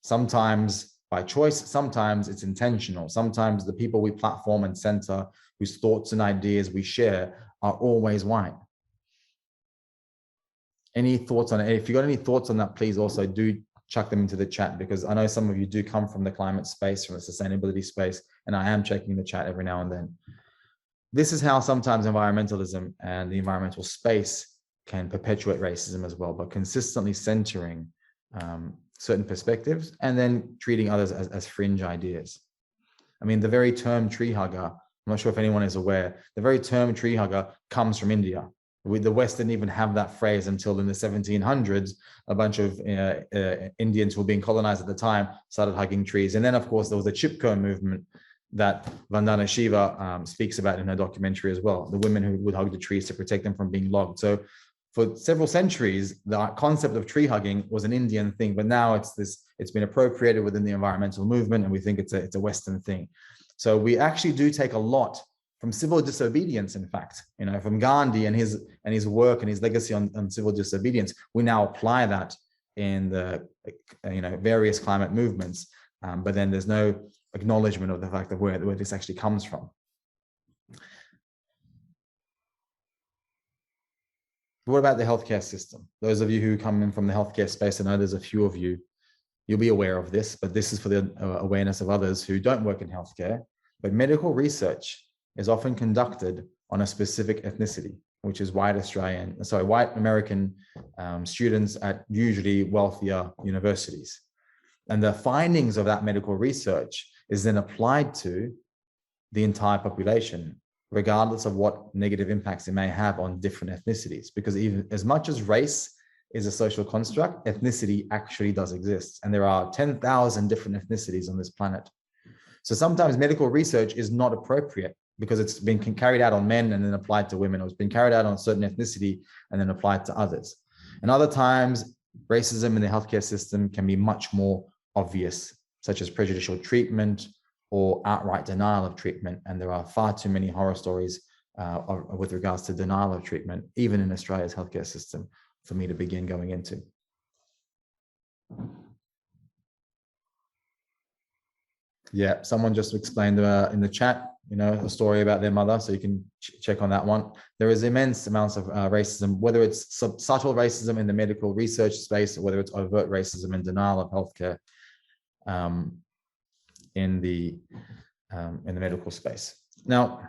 Sometimes by choice, sometimes it's intentional. Sometimes the people we platform and center, whose thoughts and ideas we share, are always white. Any thoughts on it? If you got any thoughts on that, please also do chuck them into the chat, because I know some of you do come from the climate space, from the sustainability space, and I am checking the chat every now and then. This is how sometimes environmentalism and the environmental space can perpetuate racism as well, but consistently centering certain perspectives and then treating others as fringe ideas. I mean, the very term tree hugger, I'm not sure if anyone is aware, the very term tree hugger comes from India. The West didn't even have that phrase until in the 1700s, a bunch of Indians who were being colonized at the time started hugging trees. And then, of course, there was the Chipko movement that Vandana Shiva speaks about in her documentary as well, the women who would hug the trees to protect them from being logged. So for several centuries, the concept of tree hugging was an Indian thing, but now it's been appropriated within the environmental movement, and we think it's a Western thing. So we actually do take a lot from civil disobedience, in fact, from Gandhi and his work and his legacy on civil disobedience. We now apply that in the various climate movements, but then there's no acknowledgement of the fact of where this actually comes from. What about the healthcare system? Those of you who come in from the healthcare space, I know there's a few of you, you'll be aware of this, but this is for the awareness of others who don't work in healthcare. But medical research is often conducted on a specific ethnicity, which is white American students at usually wealthier universities. And the findings of that medical research is then applied to the entire population, regardless of what negative impacts it may have on different ethnicities. Because even as much as race is a social construct, ethnicity actually does exist. And there are 10,000 different ethnicities on this planet. So sometimes medical research is not appropriate because it's been carried out on men and then applied to women, or it's been carried out on a certain ethnicity and then applied to others. And other times, racism in the healthcare system can be much more obvious, such as prejudicial treatment or outright denial of treatment. And there are far too many horror stories with regards to denial of treatment, even in Australia's healthcare system, for me to begin going into. Yeah, someone just explained in the chat, a story about their mother, so you can check on that one. There is immense amounts of racism, whether it's subtle racism in the medical research space, or whether it's overt racism and denial of healthcare in the medical space. Now,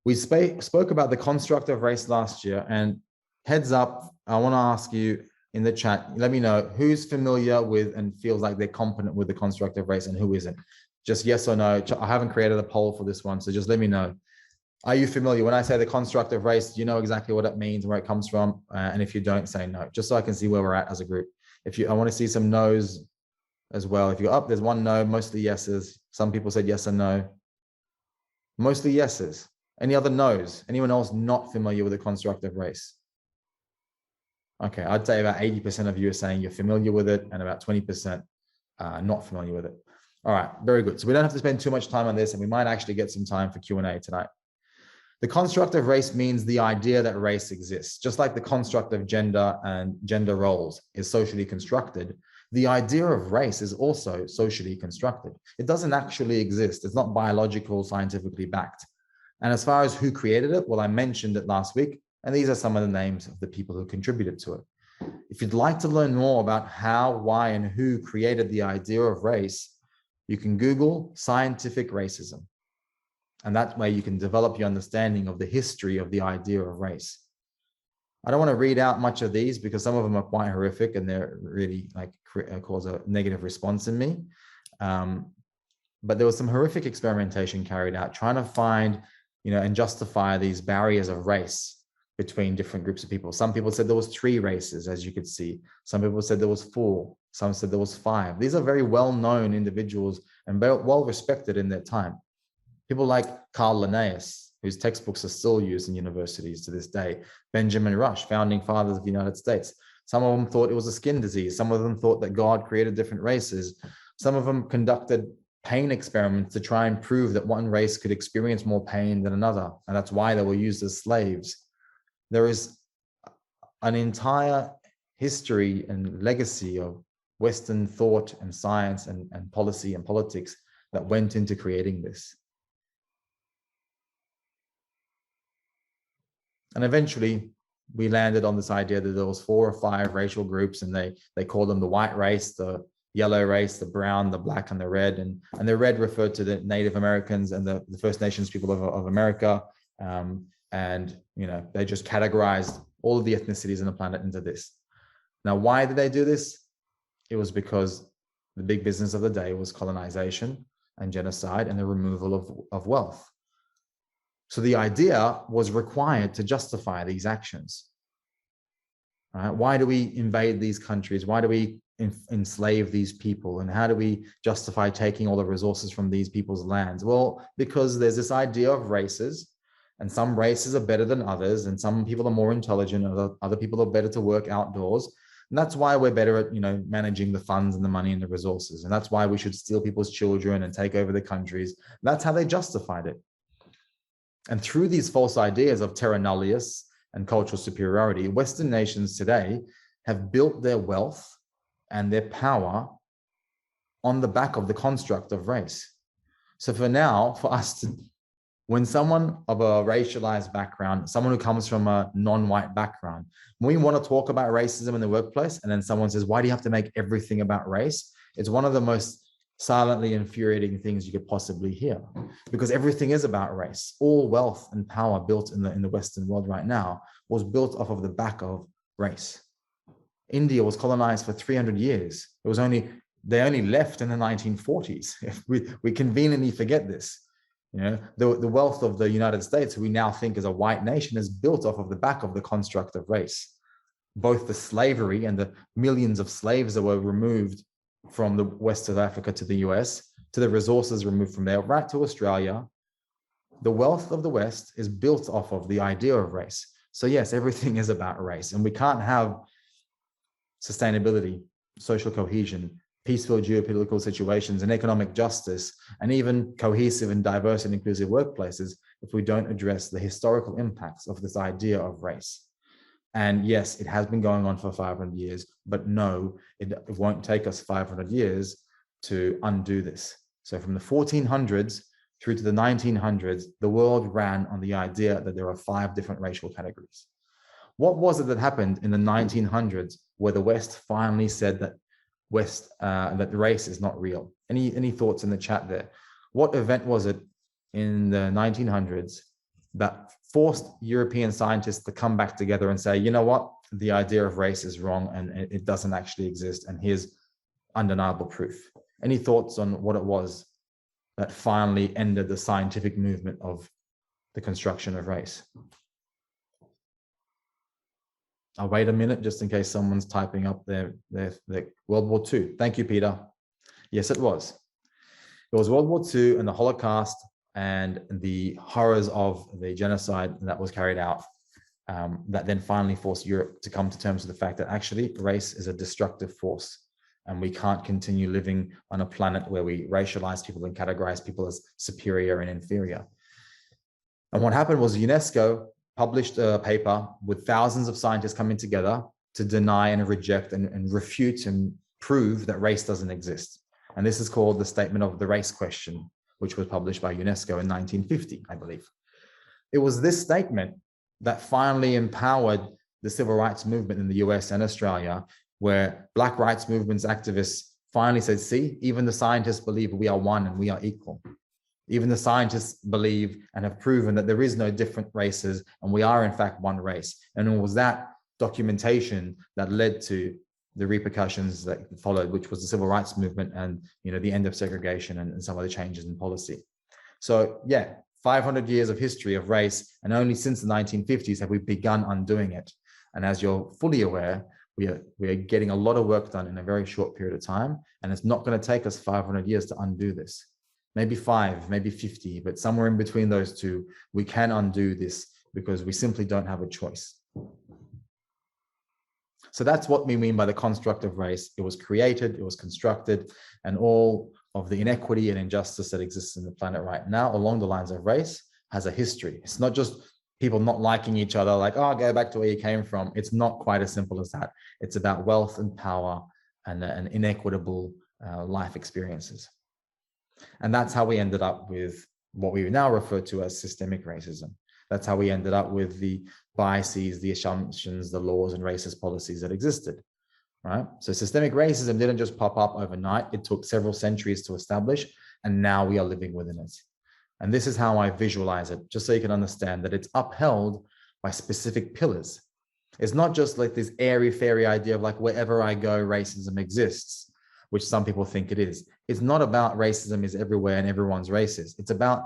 we spoke about the construct of race last year, and heads up, I want to ask you in the chat, let me know who's familiar with and feels like they're competent with the construct of race and who isn't. Just yes or no. I haven't created a poll for this one, so just let me know. Are you familiar? When I say the construct of race, do you know exactly what it means and where it comes from? And if you don't, say no, just so I can see where we're at as a group. I want to see some no's as well. If you're up, there's one no, mostly yeses. Some people said yes and no. Mostly yeses. Any other no's? Anyone else not familiar with the construct of race? Okay, I'd say about 80% of you are saying you're familiar with it and about 20% not familiar with it. All right, very good. So we don't have to spend too much time on this, and we might actually get some time for Q&A tonight. The construct of race means the idea that race exists. Just like the construct of gender and gender roles is socially constructed, the idea of race is also socially constructed. It doesn't actually exist. It's not biological, scientifically backed. And as far as who created it, well, I mentioned it last week, and these are some of the names of the people who contributed to it. If you'd like to learn more about how, why, and who created the idea of race, you can Google scientific racism. And that way you can develop your understanding of the history of the idea of race. I don't want to read out much of these because some of them are quite horrific and they're really like cause a negative response in me. But there was some horrific experimentation carried out trying to find, and justify these barriers of race between different groups of people. Some people said there was 3 races, as you could see. Some people said there was 4. Some said there was 5. These are very well-known individuals and well-respected in their time. People like Carl Linnaeus, whose textbooks are still used in universities to this day. Benjamin Rush, founding fathers of the United States. Some of them thought it was a skin disease. Some of them thought that God created different races. Some of them conducted pain experiments to try and prove that one race could experience more pain than another. And that's why they were used as slaves. There is an entire history and legacy of Western thought and science and policy and politics that went into creating this. And eventually we landed on this idea that there was 4 or 5 racial groups, and they called them the white race, the yellow race, the brown, the black, and the red. And the red referred to the Native Americans and the First Nations people of America. And they just categorized all of the ethnicities on the planet into this. Now, why did they do this? It was because the big business of the day was colonization and genocide and the removal of wealth. So the idea was required to justify these actions. Right? Why do we invade these countries? Why do we enslave these people? And how do we justify taking all the resources from these people's lands? Well, because there's this idea of races, and some races are better than others, and some people are more intelligent, other people are better to work outdoors. And that's why we're better at, managing the funds and the money and the resources. And that's why we should steal people's children and take over the countries. That's how they justified it. And through these false ideas of terra nullius and cultural superiority, Western nations today have built their wealth and their power on the back of the construct of race. So for us to, when someone of a racialized background, someone who comes from a non-white background, when we want to talk about racism in the workplace, and then someone says, why do you have to make everything about race? It's one of the most silently infuriating things you could possibly hear, because everything is about race. All wealth and power built in the Western world right now was built off of the back of race. India was colonized for 300 years. They only left in the 1940s. We conveniently forget this. The wealth of the United States, who we now think is a white nation, is built off of the back of the construct of race. Both the slavery and the millions of slaves that were removed from the west of Africa to the US, to the resources removed from there, right to Australia. The wealth of the West is built off of the idea of race. So yes, everything is about race, and we can't have sustainability, social cohesion, peaceful geopolitical situations, and economic justice, and even cohesive and diverse and inclusive workplaces if we don't address the historical impacts of this idea of race. And yes, it has been going on for 500 years, but no, it won't take us 500 years to undo this. So from the 1400s through to the 1900s, the world ran on the idea that there are 5 different racial categories. What was it that happened in the 1900s where the West finally said that that race is not real? Any thoughts in the chat there? What event was it in the 1900s that forced European scientists to come back together and say, you know what, the idea of race is wrong and it doesn't actually exist, and here's undeniable proof? Any thoughts on what it was that finally ended the scientific movement of the construction of race? I'll wait a minute just in case someone's typing up their World War II. Thank you, Peter. Yes, it was. It was World War II and the Holocaust and the horrors of the genocide that was carried out that then finally forced Europe to come to terms with the fact that actually race is a destructive force And we can't continue living on a planet where we racialize people and categorize people as superior and inferior. And what happened was UNESCO published a paper with thousands of scientists coming together to deny and reject and refute and prove that race doesn't exist. And this is called the Statement of the Race Question, which was published by UNESCO in 1950, I believe. It was this statement that finally empowered the civil rights movement in the US and Australia, where Black rights movements activists finally said, see, even the scientists believe we are one and we are equal. Even the scientists believe and have proven that there is no different races and we are in fact one race. And it was that documentation that led to the repercussions that followed, which was the civil rights movement and the end of segregation and some of the changes in policy. So yeah, 500 years of history of race, and only since the 1950s have we begun undoing it. And as you're fully aware, we are getting a lot of work done in a very short period of time, and it's not going to take us 500 years to undo this. Maybe 5, maybe 50, but somewhere in between those two, we can undo this because we simply don't have a choice. So that's what we mean by the construct of race. It was created, it was constructed, and all of the inequity and injustice that exists in the planet right now along the lines of race has a history. It's not just people not liking each other, like, oh, go back to where you came from. It's not quite as simple as that. It's about wealth and power and inequitable life experiences. And that's how we ended up with what we now refer to as systemic racism. That's how we ended up with the biases, the assumptions, the laws and racist policies that existed, right? So systemic racism didn't just pop up overnight. It took several centuries to establish, and now we are living within it. And this is how I visualize it, just so you can understand that it's upheld by specific pillars. It's not just like this airy-fairy idea of like wherever I go, racism exists, which some people think it is. It's not about racism is everywhere and everyone's racist. It's about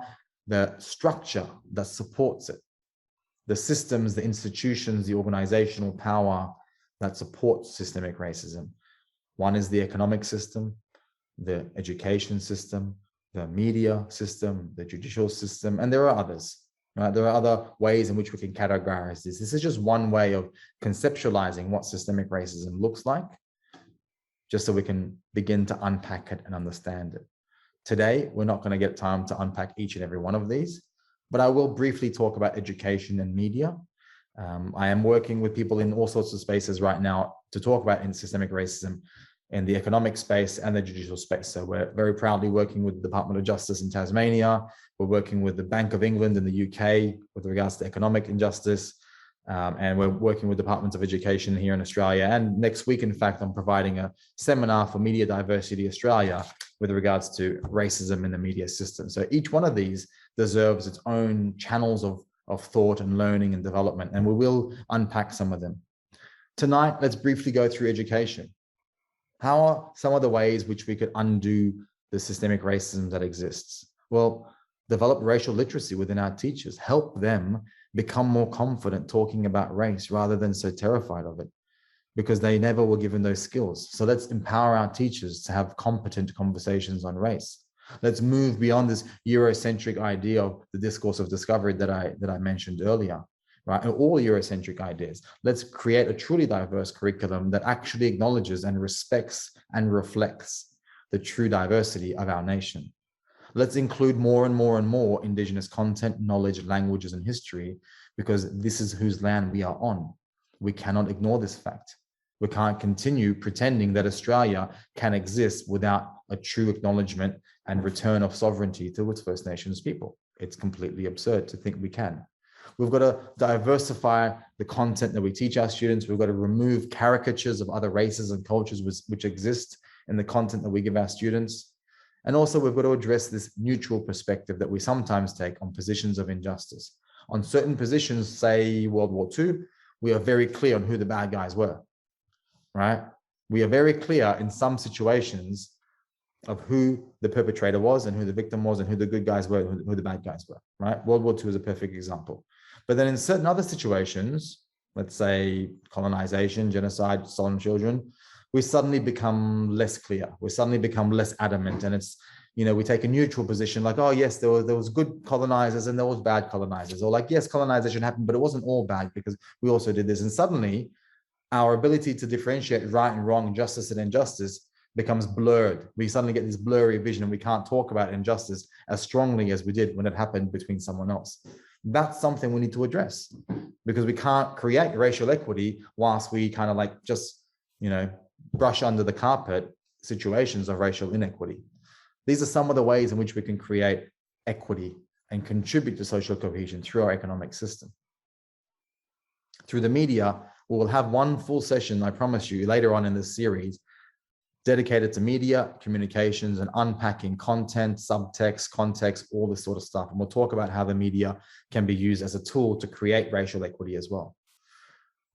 the structure that supports it, the systems, the institutions, the organizational power that supports systemic racism. One is the economic system, the education system, the media system, the judicial system, and there are others. Right? There are other ways in which we can categorize this. This is just one way of conceptualizing what systemic racism looks like, just so we can begin to unpack it and understand it. Today, we're not going to get time to unpack each and every one of these, but I will briefly talk about education and media. I am working with people in all sorts of spaces right now to talk about systemic racism in the economic space and the judicial space. So we're very proudly working with the Department of Justice in Tasmania. We're working with the Bank of England in the UK with regards to economic injustice. And we're working with departments of education here in Australia. And next week, in fact, I'm providing a seminar for Media Diversity Australia with regards to racism in the media system. So each one of these deserves its own channels of thought and learning and development, and we will unpack some of them. Tonight, let's briefly go through education. How are some of the ways which we could undo the systemic racism that exists? Well, develop racial literacy within our teachers, help them become more confident talking about race rather than so terrified of it, because they never were given those skills. So let's empower our teachers to have competent conversations on race. Let's move beyond this Eurocentric idea of the discourse of discovery that I mentioned earlier, right? And all Eurocentric ideas. Let's create a truly diverse curriculum that actually acknowledges and respects and reflects the true diversity of our nation. Let's include more and more and more Indigenous content, knowledge, languages, and history, because this is whose land we are on. We cannot ignore this fact. We can't continue pretending that Australia can exist without a true acknowledgement and return of sovereignty to its First Nations people. It's completely absurd to think we can. We've got to diversify the content that we teach our students. We've got to remove caricatures of other races and cultures which exist in the content that we give our students. And also we've got to address this neutral perspective that we sometimes take on positions of injustice. On certain positions, say World War II, we are very clear on who the bad guys were, right? We are very clear in some situations of who the perpetrator was and who the victim was and who the good guys were, who the bad guys were, right? World War II is a perfect example. But then in certain other situations, let's say colonization, genocide, stolen children, we suddenly become less clear. We suddenly become less adamant. And it's, we take a neutral position like, oh, yes, there was good colonizers and there was bad colonizers. Or like, yes, colonization happened, but it wasn't all bad because we also did this. And suddenly our ability to differentiate right and wrong, justice and injustice becomes blurred. We suddenly get this blurry vision and we can't talk about injustice as strongly as we did when it happened between someone else. That's something we need to address, because we can't create racial equity whilst we kind of like just, brush under the carpet situations of racial inequity. These are some of the ways in which we can create equity and contribute to social cohesion through our economic system. Through the media, we will have one full session, I promise you, later on in this series, dedicated to media, communications, and unpacking content, subtext, context, all this sort of stuff. And we'll talk about how the media can be used as a tool to create racial equity as well.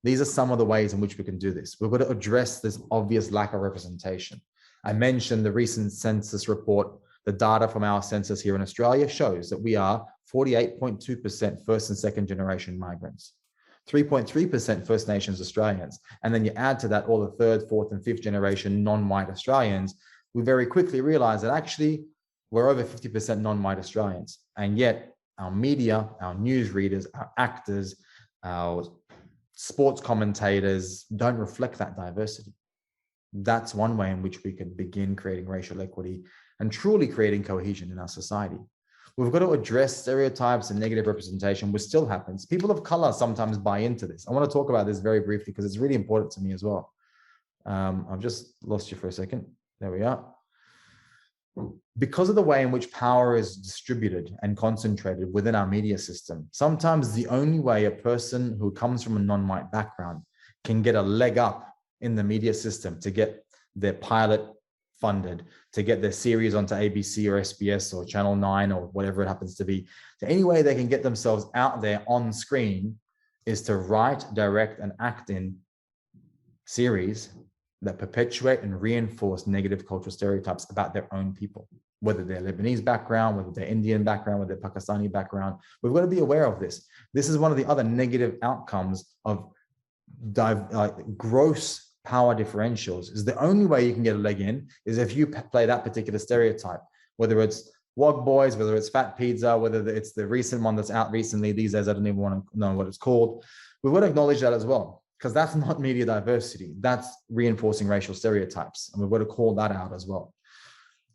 These are some of the ways in which we can do this. We've got to address this obvious lack of representation. I mentioned the recent census report. The data from our census here in Australia shows that we are 48.2% first and second generation migrants, 3.3% First Nations Australians. And then you add to that all the third, fourth, and fifth generation non-white Australians. We very quickly realize that actually we're over 50% non-white Australians. And yet our media, our news readers, our actors, our sports commentators don't reflect that diversity. That's one way in which we can begin creating racial equity and truly creating cohesion in our society. We've got to address stereotypes and negative representation, which still happens. People of color sometimes buy into this. I want to talk about this very briefly because it's really important to me as well. I've just lost you for a second. There we are. Because of the way in which power is distributed and concentrated within our media system, sometimes the only way a person who comes from a non-white background can get a leg up in the media system to get their pilot funded, to get their series onto ABC or SBS or Channel 9 or whatever it happens to be. The only way they can get themselves out there on screen is to write, direct, and act in series that perpetuate and reinforce negative cultural stereotypes about their own people, whether they're Lebanese background, whether they're Indian background, whether they're Pakistani background. We've got to be aware of this. This is one of the other negative outcomes of gross power differentials. Is the only way you can get a leg in is if you play that particular stereotype, whether it's Wog Boys, whether it's Fat Pizza, whether it's the recent one that's out recently. These days, I don't even want to know what it's called. We've got to acknowledge that as well, because that's not media diversity. That's reinforcing racial stereotypes. And we've got to call that out as well.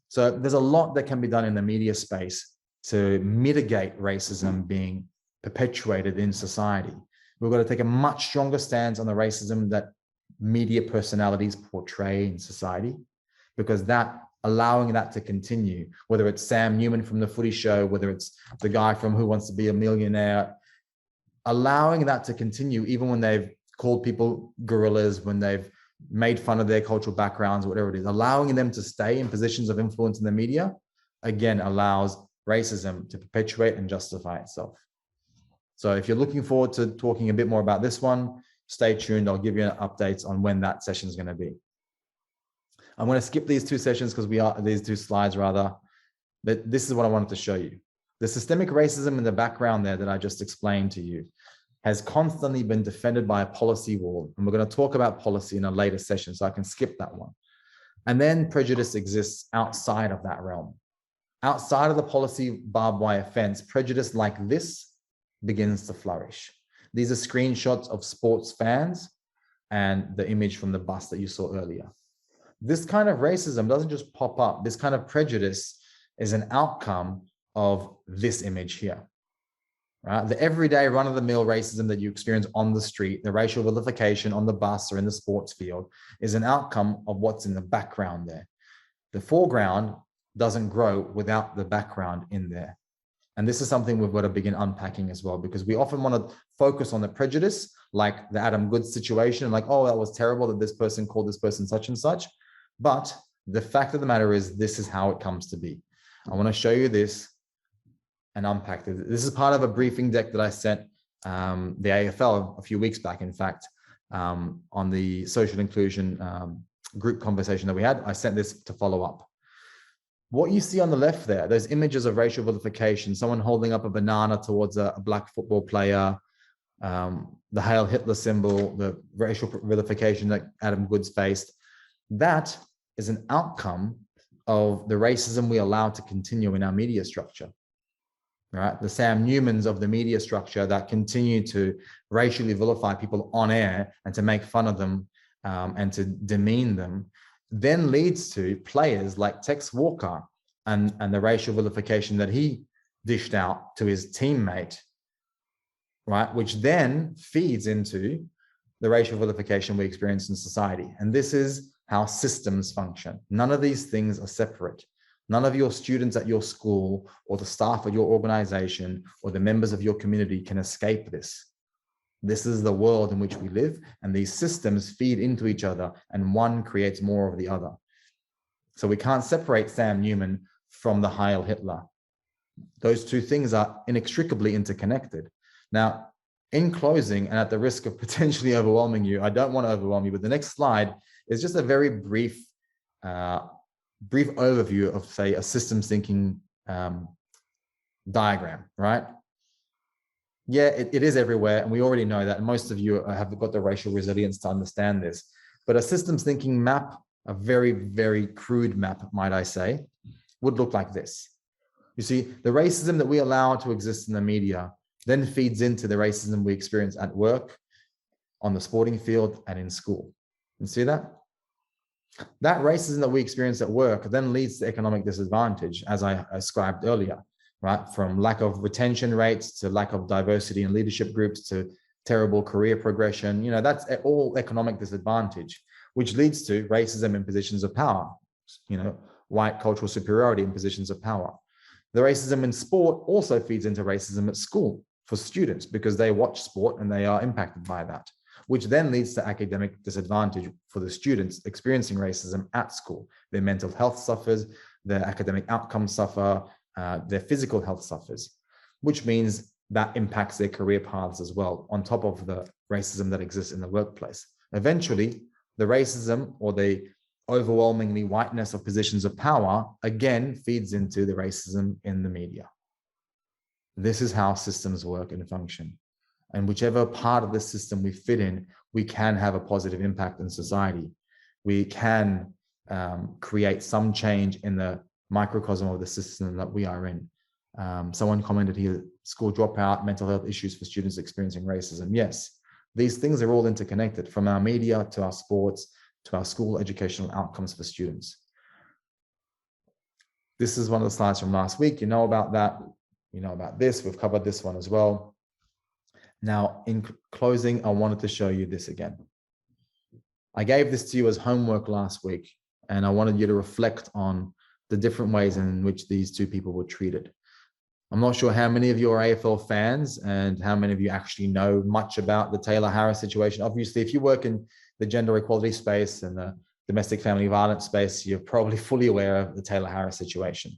So there's a lot that can be done in the media space to mitigate racism being perpetuated in society. We've got to take a much stronger stance on the racism that media personalities portray in society, because that allowing that to continue, whether it's Sam Newman from the Footy Show, whether it's the guy from Who Wants to Be a Millionaire, allowing that to continue even when they've called people gorillas, when they've made fun of their cultural backgrounds, whatever it is, allowing them to stay in positions of influence in the media, again, allows racism to perpetuate and justify itself. So if you're looking forward to talking a bit more about this one, stay tuned. I'll give you updates on when that session is going to be. I'm going to skip these two sessions because these two slides rather, but this is what I wanted to show you. The systemic racism in the background there that I just explained to you has constantly been defended by a policy wall. And we're going to talk about policy in a later session, so I can skip that one. And then prejudice exists outside of that realm. Outside of the policy barbed wire fence, prejudice like this begins to flourish. These are screenshots of sports fans and the image from the bus that you saw earlier. This kind of racism doesn't just pop up. This kind of prejudice is an outcome of this image here. Right? The everyday run-of-the-mill racism that you experience on the street, the racial vilification on the bus or in the sports field, is an outcome of what's in the background there. The foreground doesn't grow without the background in there. And this is something we've got to begin unpacking as well, because we often want to focus on the prejudice, like the Adam Goodes situation, like, oh, that was terrible that this person called this person such and such. But the fact of the matter is, this is how it comes to be. I want to show you this and unpack it. This is part of a briefing deck that I sent the AFL a few weeks back, in fact, on the social inclusion group conversation that we had. I sent this to follow up. What you see on the left there, those images of racial vilification, someone holding up a banana towards a black football player, the Hail Hitler symbol, the racial vilification that Adam Goodes faced, that is an outcome of the racism we allow to continue in our media structure. Right? The Sam Newmans of the media structure that continue to racially vilify people on air and to make fun of them and to demean them then leads to players like Tex Walker and the racial vilification that he dished out to his teammate, right? Which then feeds into the racial vilification we experience in society. And this is how systems function. None of these things are separate. None of your students at your school or the staff at your organization or the members of your community can escape this. This is the world in which we live, and these systems feed into each other, and one creates more of the other. So we can't separate Sam Newman from the Heil Hitler. Those two things are inextricably interconnected. Now, in closing, and at the risk of potentially overwhelming you, I don't want to overwhelm you, but the next slide is just a very brief overview of, say, a systems thinking diagram, right? Yeah, it is everywhere, and we already know that. And most of you have got the racial resilience to understand this. But a systems thinking map, a very, very crude map, might I say, would look like this. You see, the racism that we allow to exist in the media then feeds into the racism we experience at work, on the sporting field, and in school. You see that? That racism that we experience at work then leads to economic disadvantage, as I described earlier, right? From lack of retention rates to lack of diversity in leadership groups to terrible career progression. You know, that's all economic disadvantage, which leads to racism in positions of power, you know, white cultural superiority in positions of power. The racism in sport also feeds into racism at school for students because they watch sport and they are impacted by that, which then leads to academic disadvantage for the students experiencing racism at school. Their mental health suffers, their academic outcomes suffer, their physical health suffers, which means that impacts their career paths as well, on top of the racism that exists in the workplace. Eventually, the racism or the overwhelmingly whiteness of positions of power again feeds into the racism in the media. This is how systems work and function. And whichever part of the system we fit in, we can have a positive impact in society. We can create some change in the microcosm of the system that we are in. Someone commented here, school dropout, mental health issues for students experiencing racism. Yes, these things are all interconnected, from our media to our sports to our school educational outcomes for students. This is one of the slides from last week. You know about that. You know about this. We've covered this one as well. Now, in closing, I wanted to show you this again. I gave this to you as homework last week, and I wanted you to reflect on the different ways in which these two people were treated. I'm not sure how many of you are AFL fans and how many of you actually know much about the Taylor Harris situation. Obviously, if you work in the gender equality space and the domestic family violence space, you're probably fully aware of the Taylor Harris situation.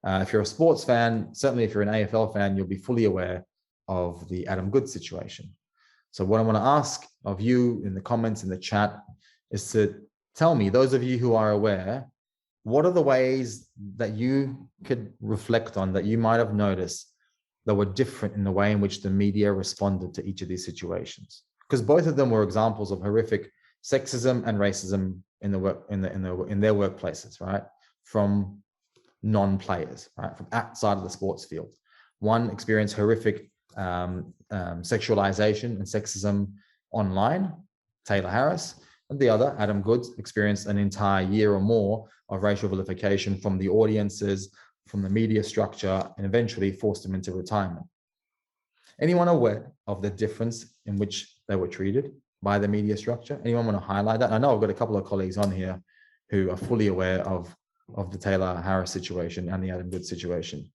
If you're a sports fan, certainly if you're an AFL fan, you'll be fully aware of the Adam Goodes situation. So what I want to ask of you in the comments in the chat is to tell me, those of you who are aware, what are the ways that you could reflect on that you might have noticed that were different in the way in which the media responded to each of these situations? Because both of them were examples of horrific sexism and racism in their workplaces, right? From non-players, right? From outside of the sports field. One experienced horrific sexualization and sexism online, Taylor Harris, and the other, Adam Goodes, experienced an entire year or more of racial vilification from the audiences, from the media structure, and eventually forced him into retirement. Anyone aware of the difference in which they were treated by the media structure? Anyone want to highlight that? I know I've got a couple of colleagues on here who are fully aware of the Taylor Harris situation and the Adam Goodes situation.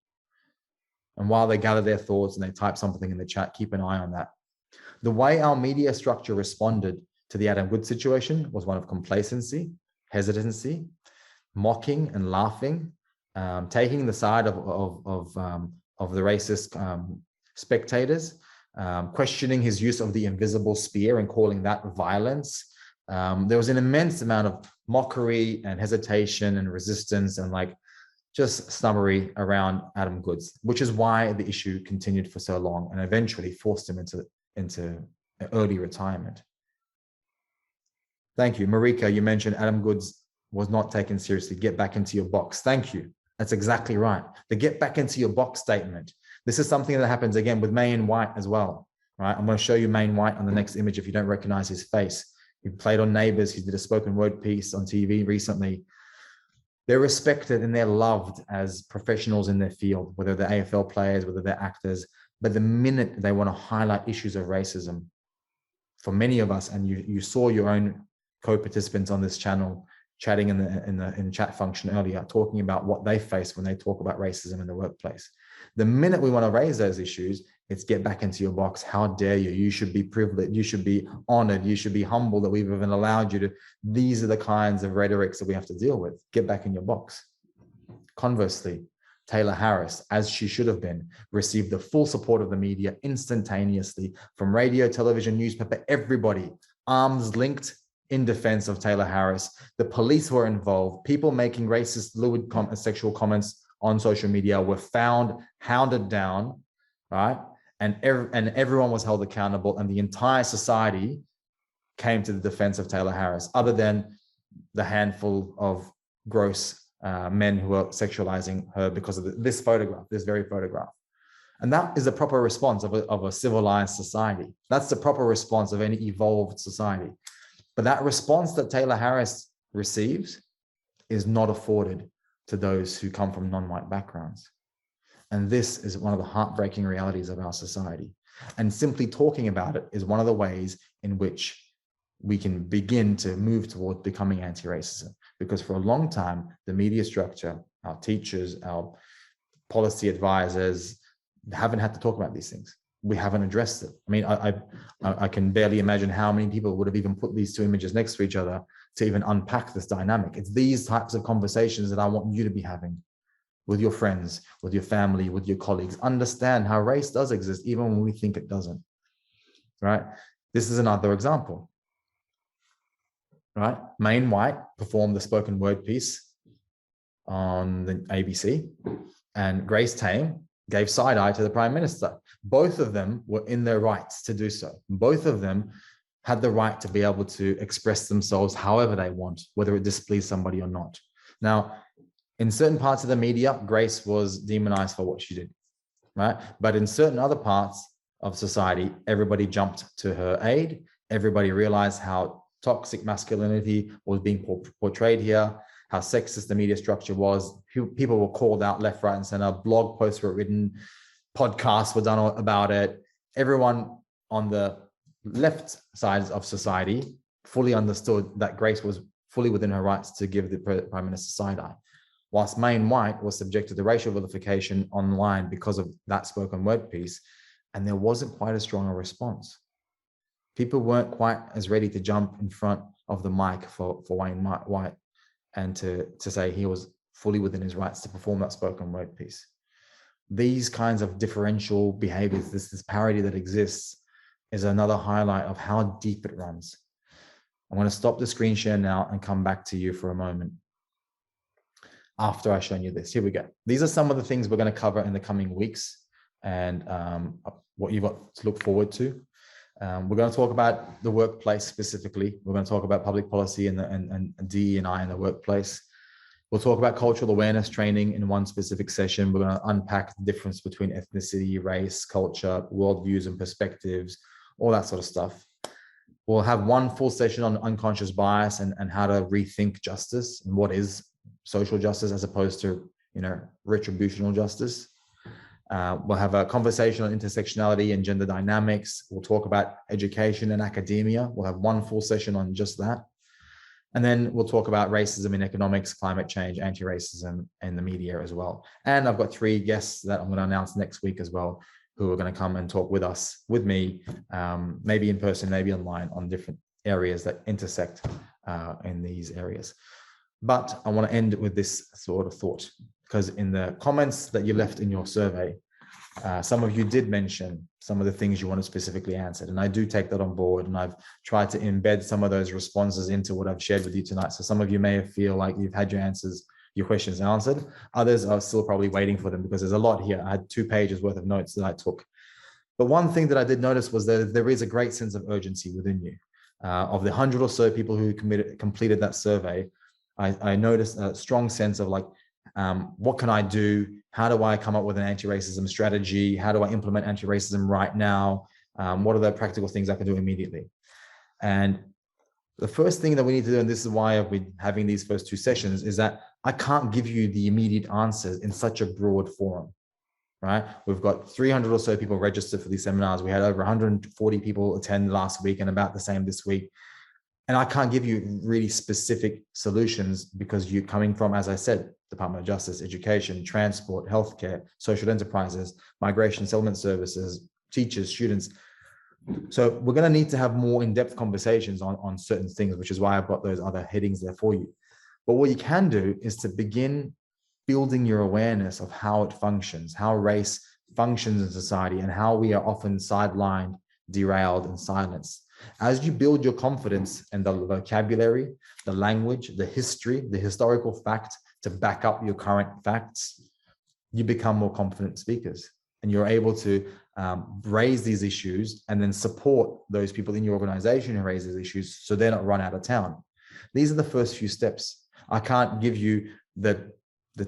And while they gather their thoughts and they type something in the chat, keep an eye on that. The way our media structure responded to the Adam Goodes situation was one of complacency, hesitancy, mocking and laughing, taking the side of the racist spectators, questioning his use of the invisible spear and calling that violence. There was an immense amount of mockery and hesitation and resistance and just snubbery around Adam Goodes, which is why the issue continued for so long and eventually forced him into early retirement. Thank you. Marika, you mentioned Adam Goodes was not taken seriously. Get back into your box. Thank you. That's exactly right. The get back into your box statement. This is something that happens again with Main White as well, right? I'm going to show you Main White on the next image if you don't recognize his face. He played on Neighbours. He did a spoken word piece on TV recently. They're respected and they're loved as professionals in their field, whether they're AFL players, whether they're actors. But the minute they want to highlight issues of racism, for many of us, and you saw your own co-participants on this channel chatting in the chat function earlier, talking about what they face when they talk about racism in the workplace. The minute we want to raise those issues, it's get back into your box. How dare you? You should be privileged. You should be honored. You should be humble that we've even allowed you to. These are the kinds of rhetorics that we have to deal with. Get back in your box. Conversely, Taylor Harris, as she should have been, received the full support of the media instantaneously from radio, television, newspaper, everybody, arms linked in defense of Taylor Harris. The police were involved. People making racist, lewd sexual comments on social media were found, hounded down, right? And everyone was held accountable, and the entire society came to the defense of Taylor Harris, other than the handful of gross men who are sexualizing her because of this photograph, this very photograph. And that is the proper response of a civilized society. That's the proper response of any evolved society. But that response that Taylor Harris receives is not afforded to those who come from non-white backgrounds. And this is one of the heartbreaking realities of our society. And simply talking about it is one of the ways in which we can begin to move toward becoming anti-racism. Because for a long time, the media structure, our teachers, our policy advisors haven't had to talk about these things. We haven't addressed it. I mean, I can barely imagine how many people would have even put these two images next to each other to even unpack this dynamic. It's these types of conversations that I want you to be having with your friends, with your family, with your colleagues. Understand how race does exist, even when we think it doesn't, right? This is another example, right? Main White performed the spoken word piece on the ABC, and Grace Tame gave side eye to the Prime Minister. Both of them were in their rights to do so. Both of them had the right to be able to express themselves however they want, whether it displeased somebody or not. Now, in certain parts of the media, Grace was demonized for what she did, right? But in certain other parts of society, everybody jumped to her aid. Everybody realized how toxic masculinity was being portrayed here, how sexist the media structure was. People were called out left, right, and center. Blog posts were written, podcasts were done about it. Everyone on the left sides of society fully understood that Grace was fully within her rights to give the Prime Minister side eye, whilst Main White was subjected to racial vilification online because of that spoken word piece, and there wasn't quite as strong a response. People weren't quite as ready to jump in front of the mic for Wayne White and to say he was fully within his rights to perform that spoken word piece. These kinds of differential behaviors, this disparity that exists, is another highlight of how deep it runs. I'm going to stop the screen share now and come back to you for a moment after I've shown you this. Here we go. These are some of the things we're going to cover in the coming weeks and what you've got to look forward to. We're going to talk about the workplace specifically. We're going to talk about public policy and DE&I in the workplace. We'll talk about cultural awareness training in one specific session. We're going to unpack the difference between ethnicity, race, culture, worldviews and perspectives, all that sort of stuff. We'll have one full session on unconscious bias and how to rethink justice and what is social justice as opposed to, retributional justice. We'll have a conversation on intersectionality and gender dynamics. We'll talk about education and academia. We'll have one full session on just that. And then we'll talk about racism in economics, climate change, anti-racism, and the media as well. And I've got 3 guests that I'm going to announce next week as well, who are going to come and talk with me, maybe in person, maybe online, on different areas that intersect in these areas. But I want to end with this sort of thought, because in the comments that you left in your survey, some of you did mention some of the things you want to specifically answered. And I do take that on board, and I've tried to embed some of those responses into what I've shared with you tonight. So some of you may feel like you've had your questions answered. Others are still probably waiting for them because there's a lot here. I had 2 pages worth of notes that I took. But one thing that I did notice was that there is a great sense of urgency within you. Of the 100 or so people who completed that survey, I noticed a strong sense of what can I do? How do I come up with an anti-racism strategy? How do I implement anti-racism right now? What are the practical things I can do immediately? And The first thing that we need to do, and this is why I've been having these first 2 sessions, is that I can't give you the immediate answers in such a broad forum, right? We've got 300 or so people registered for these seminars. We had over 140 people attend last week and about the same this week. And I can't give you really specific solutions because you're coming from, as I said, Department of Justice, education, transport, healthcare, social enterprises, migration, settlement services, teachers, students. So we're going to need to have more in-depth conversations on certain things, which is why I've got those other headings there for you. But what you can do is to begin building your awareness of how it functions, how race functions in society, and how we are often sidelined, derailed, and silenced. As you build your confidence and the vocabulary, the language, the history, the historical fact to back up your current facts, you become more confident speakers, and you're able to raise these issues and then support those people in your organization who raise these issues so they're not run out of town. These are the first few steps. I can't give you the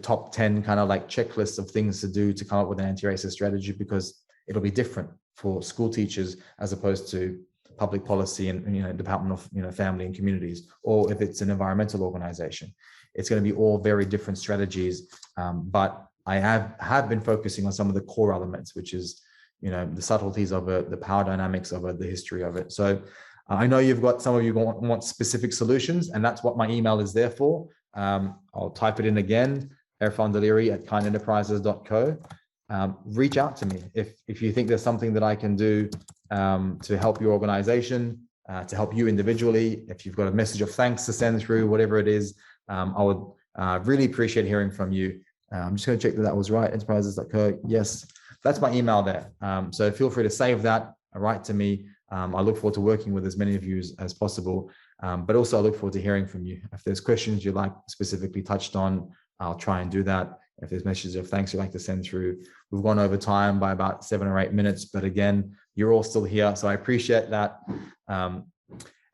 top 10 kind of like checklists of things to do to come up with an anti-racist strategy, because it'll be different for school teachers as opposed to public policy and Department of Family and Communities, or if it's an environmental organization. It's going to be all very different strategies, but I have been focusing on some of the core elements, which is the subtleties of it, the power dynamics of it, the history of it. So I know some of you want specific solutions, and that's what my email is there for. I'll type it in again, erfandaleri@kindenterprises.co. Reach out to me if you think there's something that I can do to help your organization, to help you individually. If you've got a message of thanks to send through, whatever it is, I would really appreciate hearing from you. I'm just going to check that was right, enterprises.co. Yes, that's my email there. So feel free to save that, write to me. I look forward to working with as many of you as possible, but also I look forward to hearing from you. If there's questions you'd like specifically touched on, I'll try and do that. If there's messages of thanks you'd like to send through, we've gone over time by about 7 or 8 minutes, but again, you're all still here, so I appreciate that.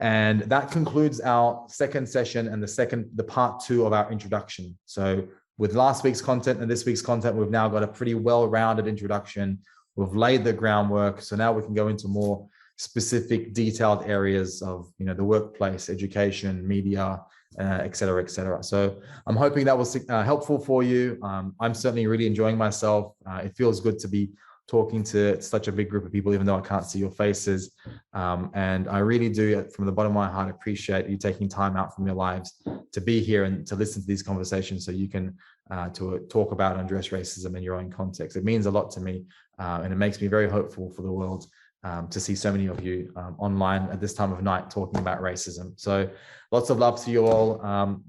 And that concludes our second session and the part 2 of our introduction. So with last week's content and this week's content, we've now got a pretty well-rounded introduction. We've laid the groundwork, so now we can go into more specific, detailed areas of the workplace, education, media, et cetera, et cetera. So I'm hoping that was helpful for you. I'm certainly really enjoying myself. It feels good to be talking to such a big group of people, even though I can't see your faces. And I really do, from the bottom of my heart, appreciate you taking time out from your lives to be here and to listen to these conversations so you can to talk about and address racism in your own context. It means a lot to me, and it makes me very hopeful for the world to see so many of you online at this time of night talking about racism. So lots of love to you all.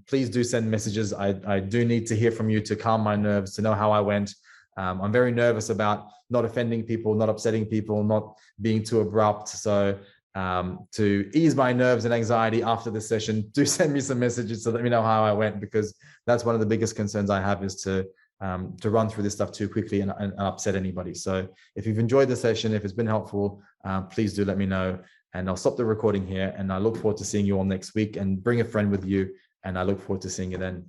Please do send messages. I do need to hear from you to calm my nerves, to know how I went. I'm very nervous about not offending people, not upsetting people, not being too abrupt. So to ease my nerves and anxiety after this session, do send me some messages to let me know how I went, because that's one of the biggest concerns I have, is to run through this stuff too quickly and upset anybody. So if you've enjoyed the session, if it's been helpful, please do let me know, and I'll stop the recording here, and I look forward to seeing you all next week, and bring a friend with you, and I look forward to seeing you then.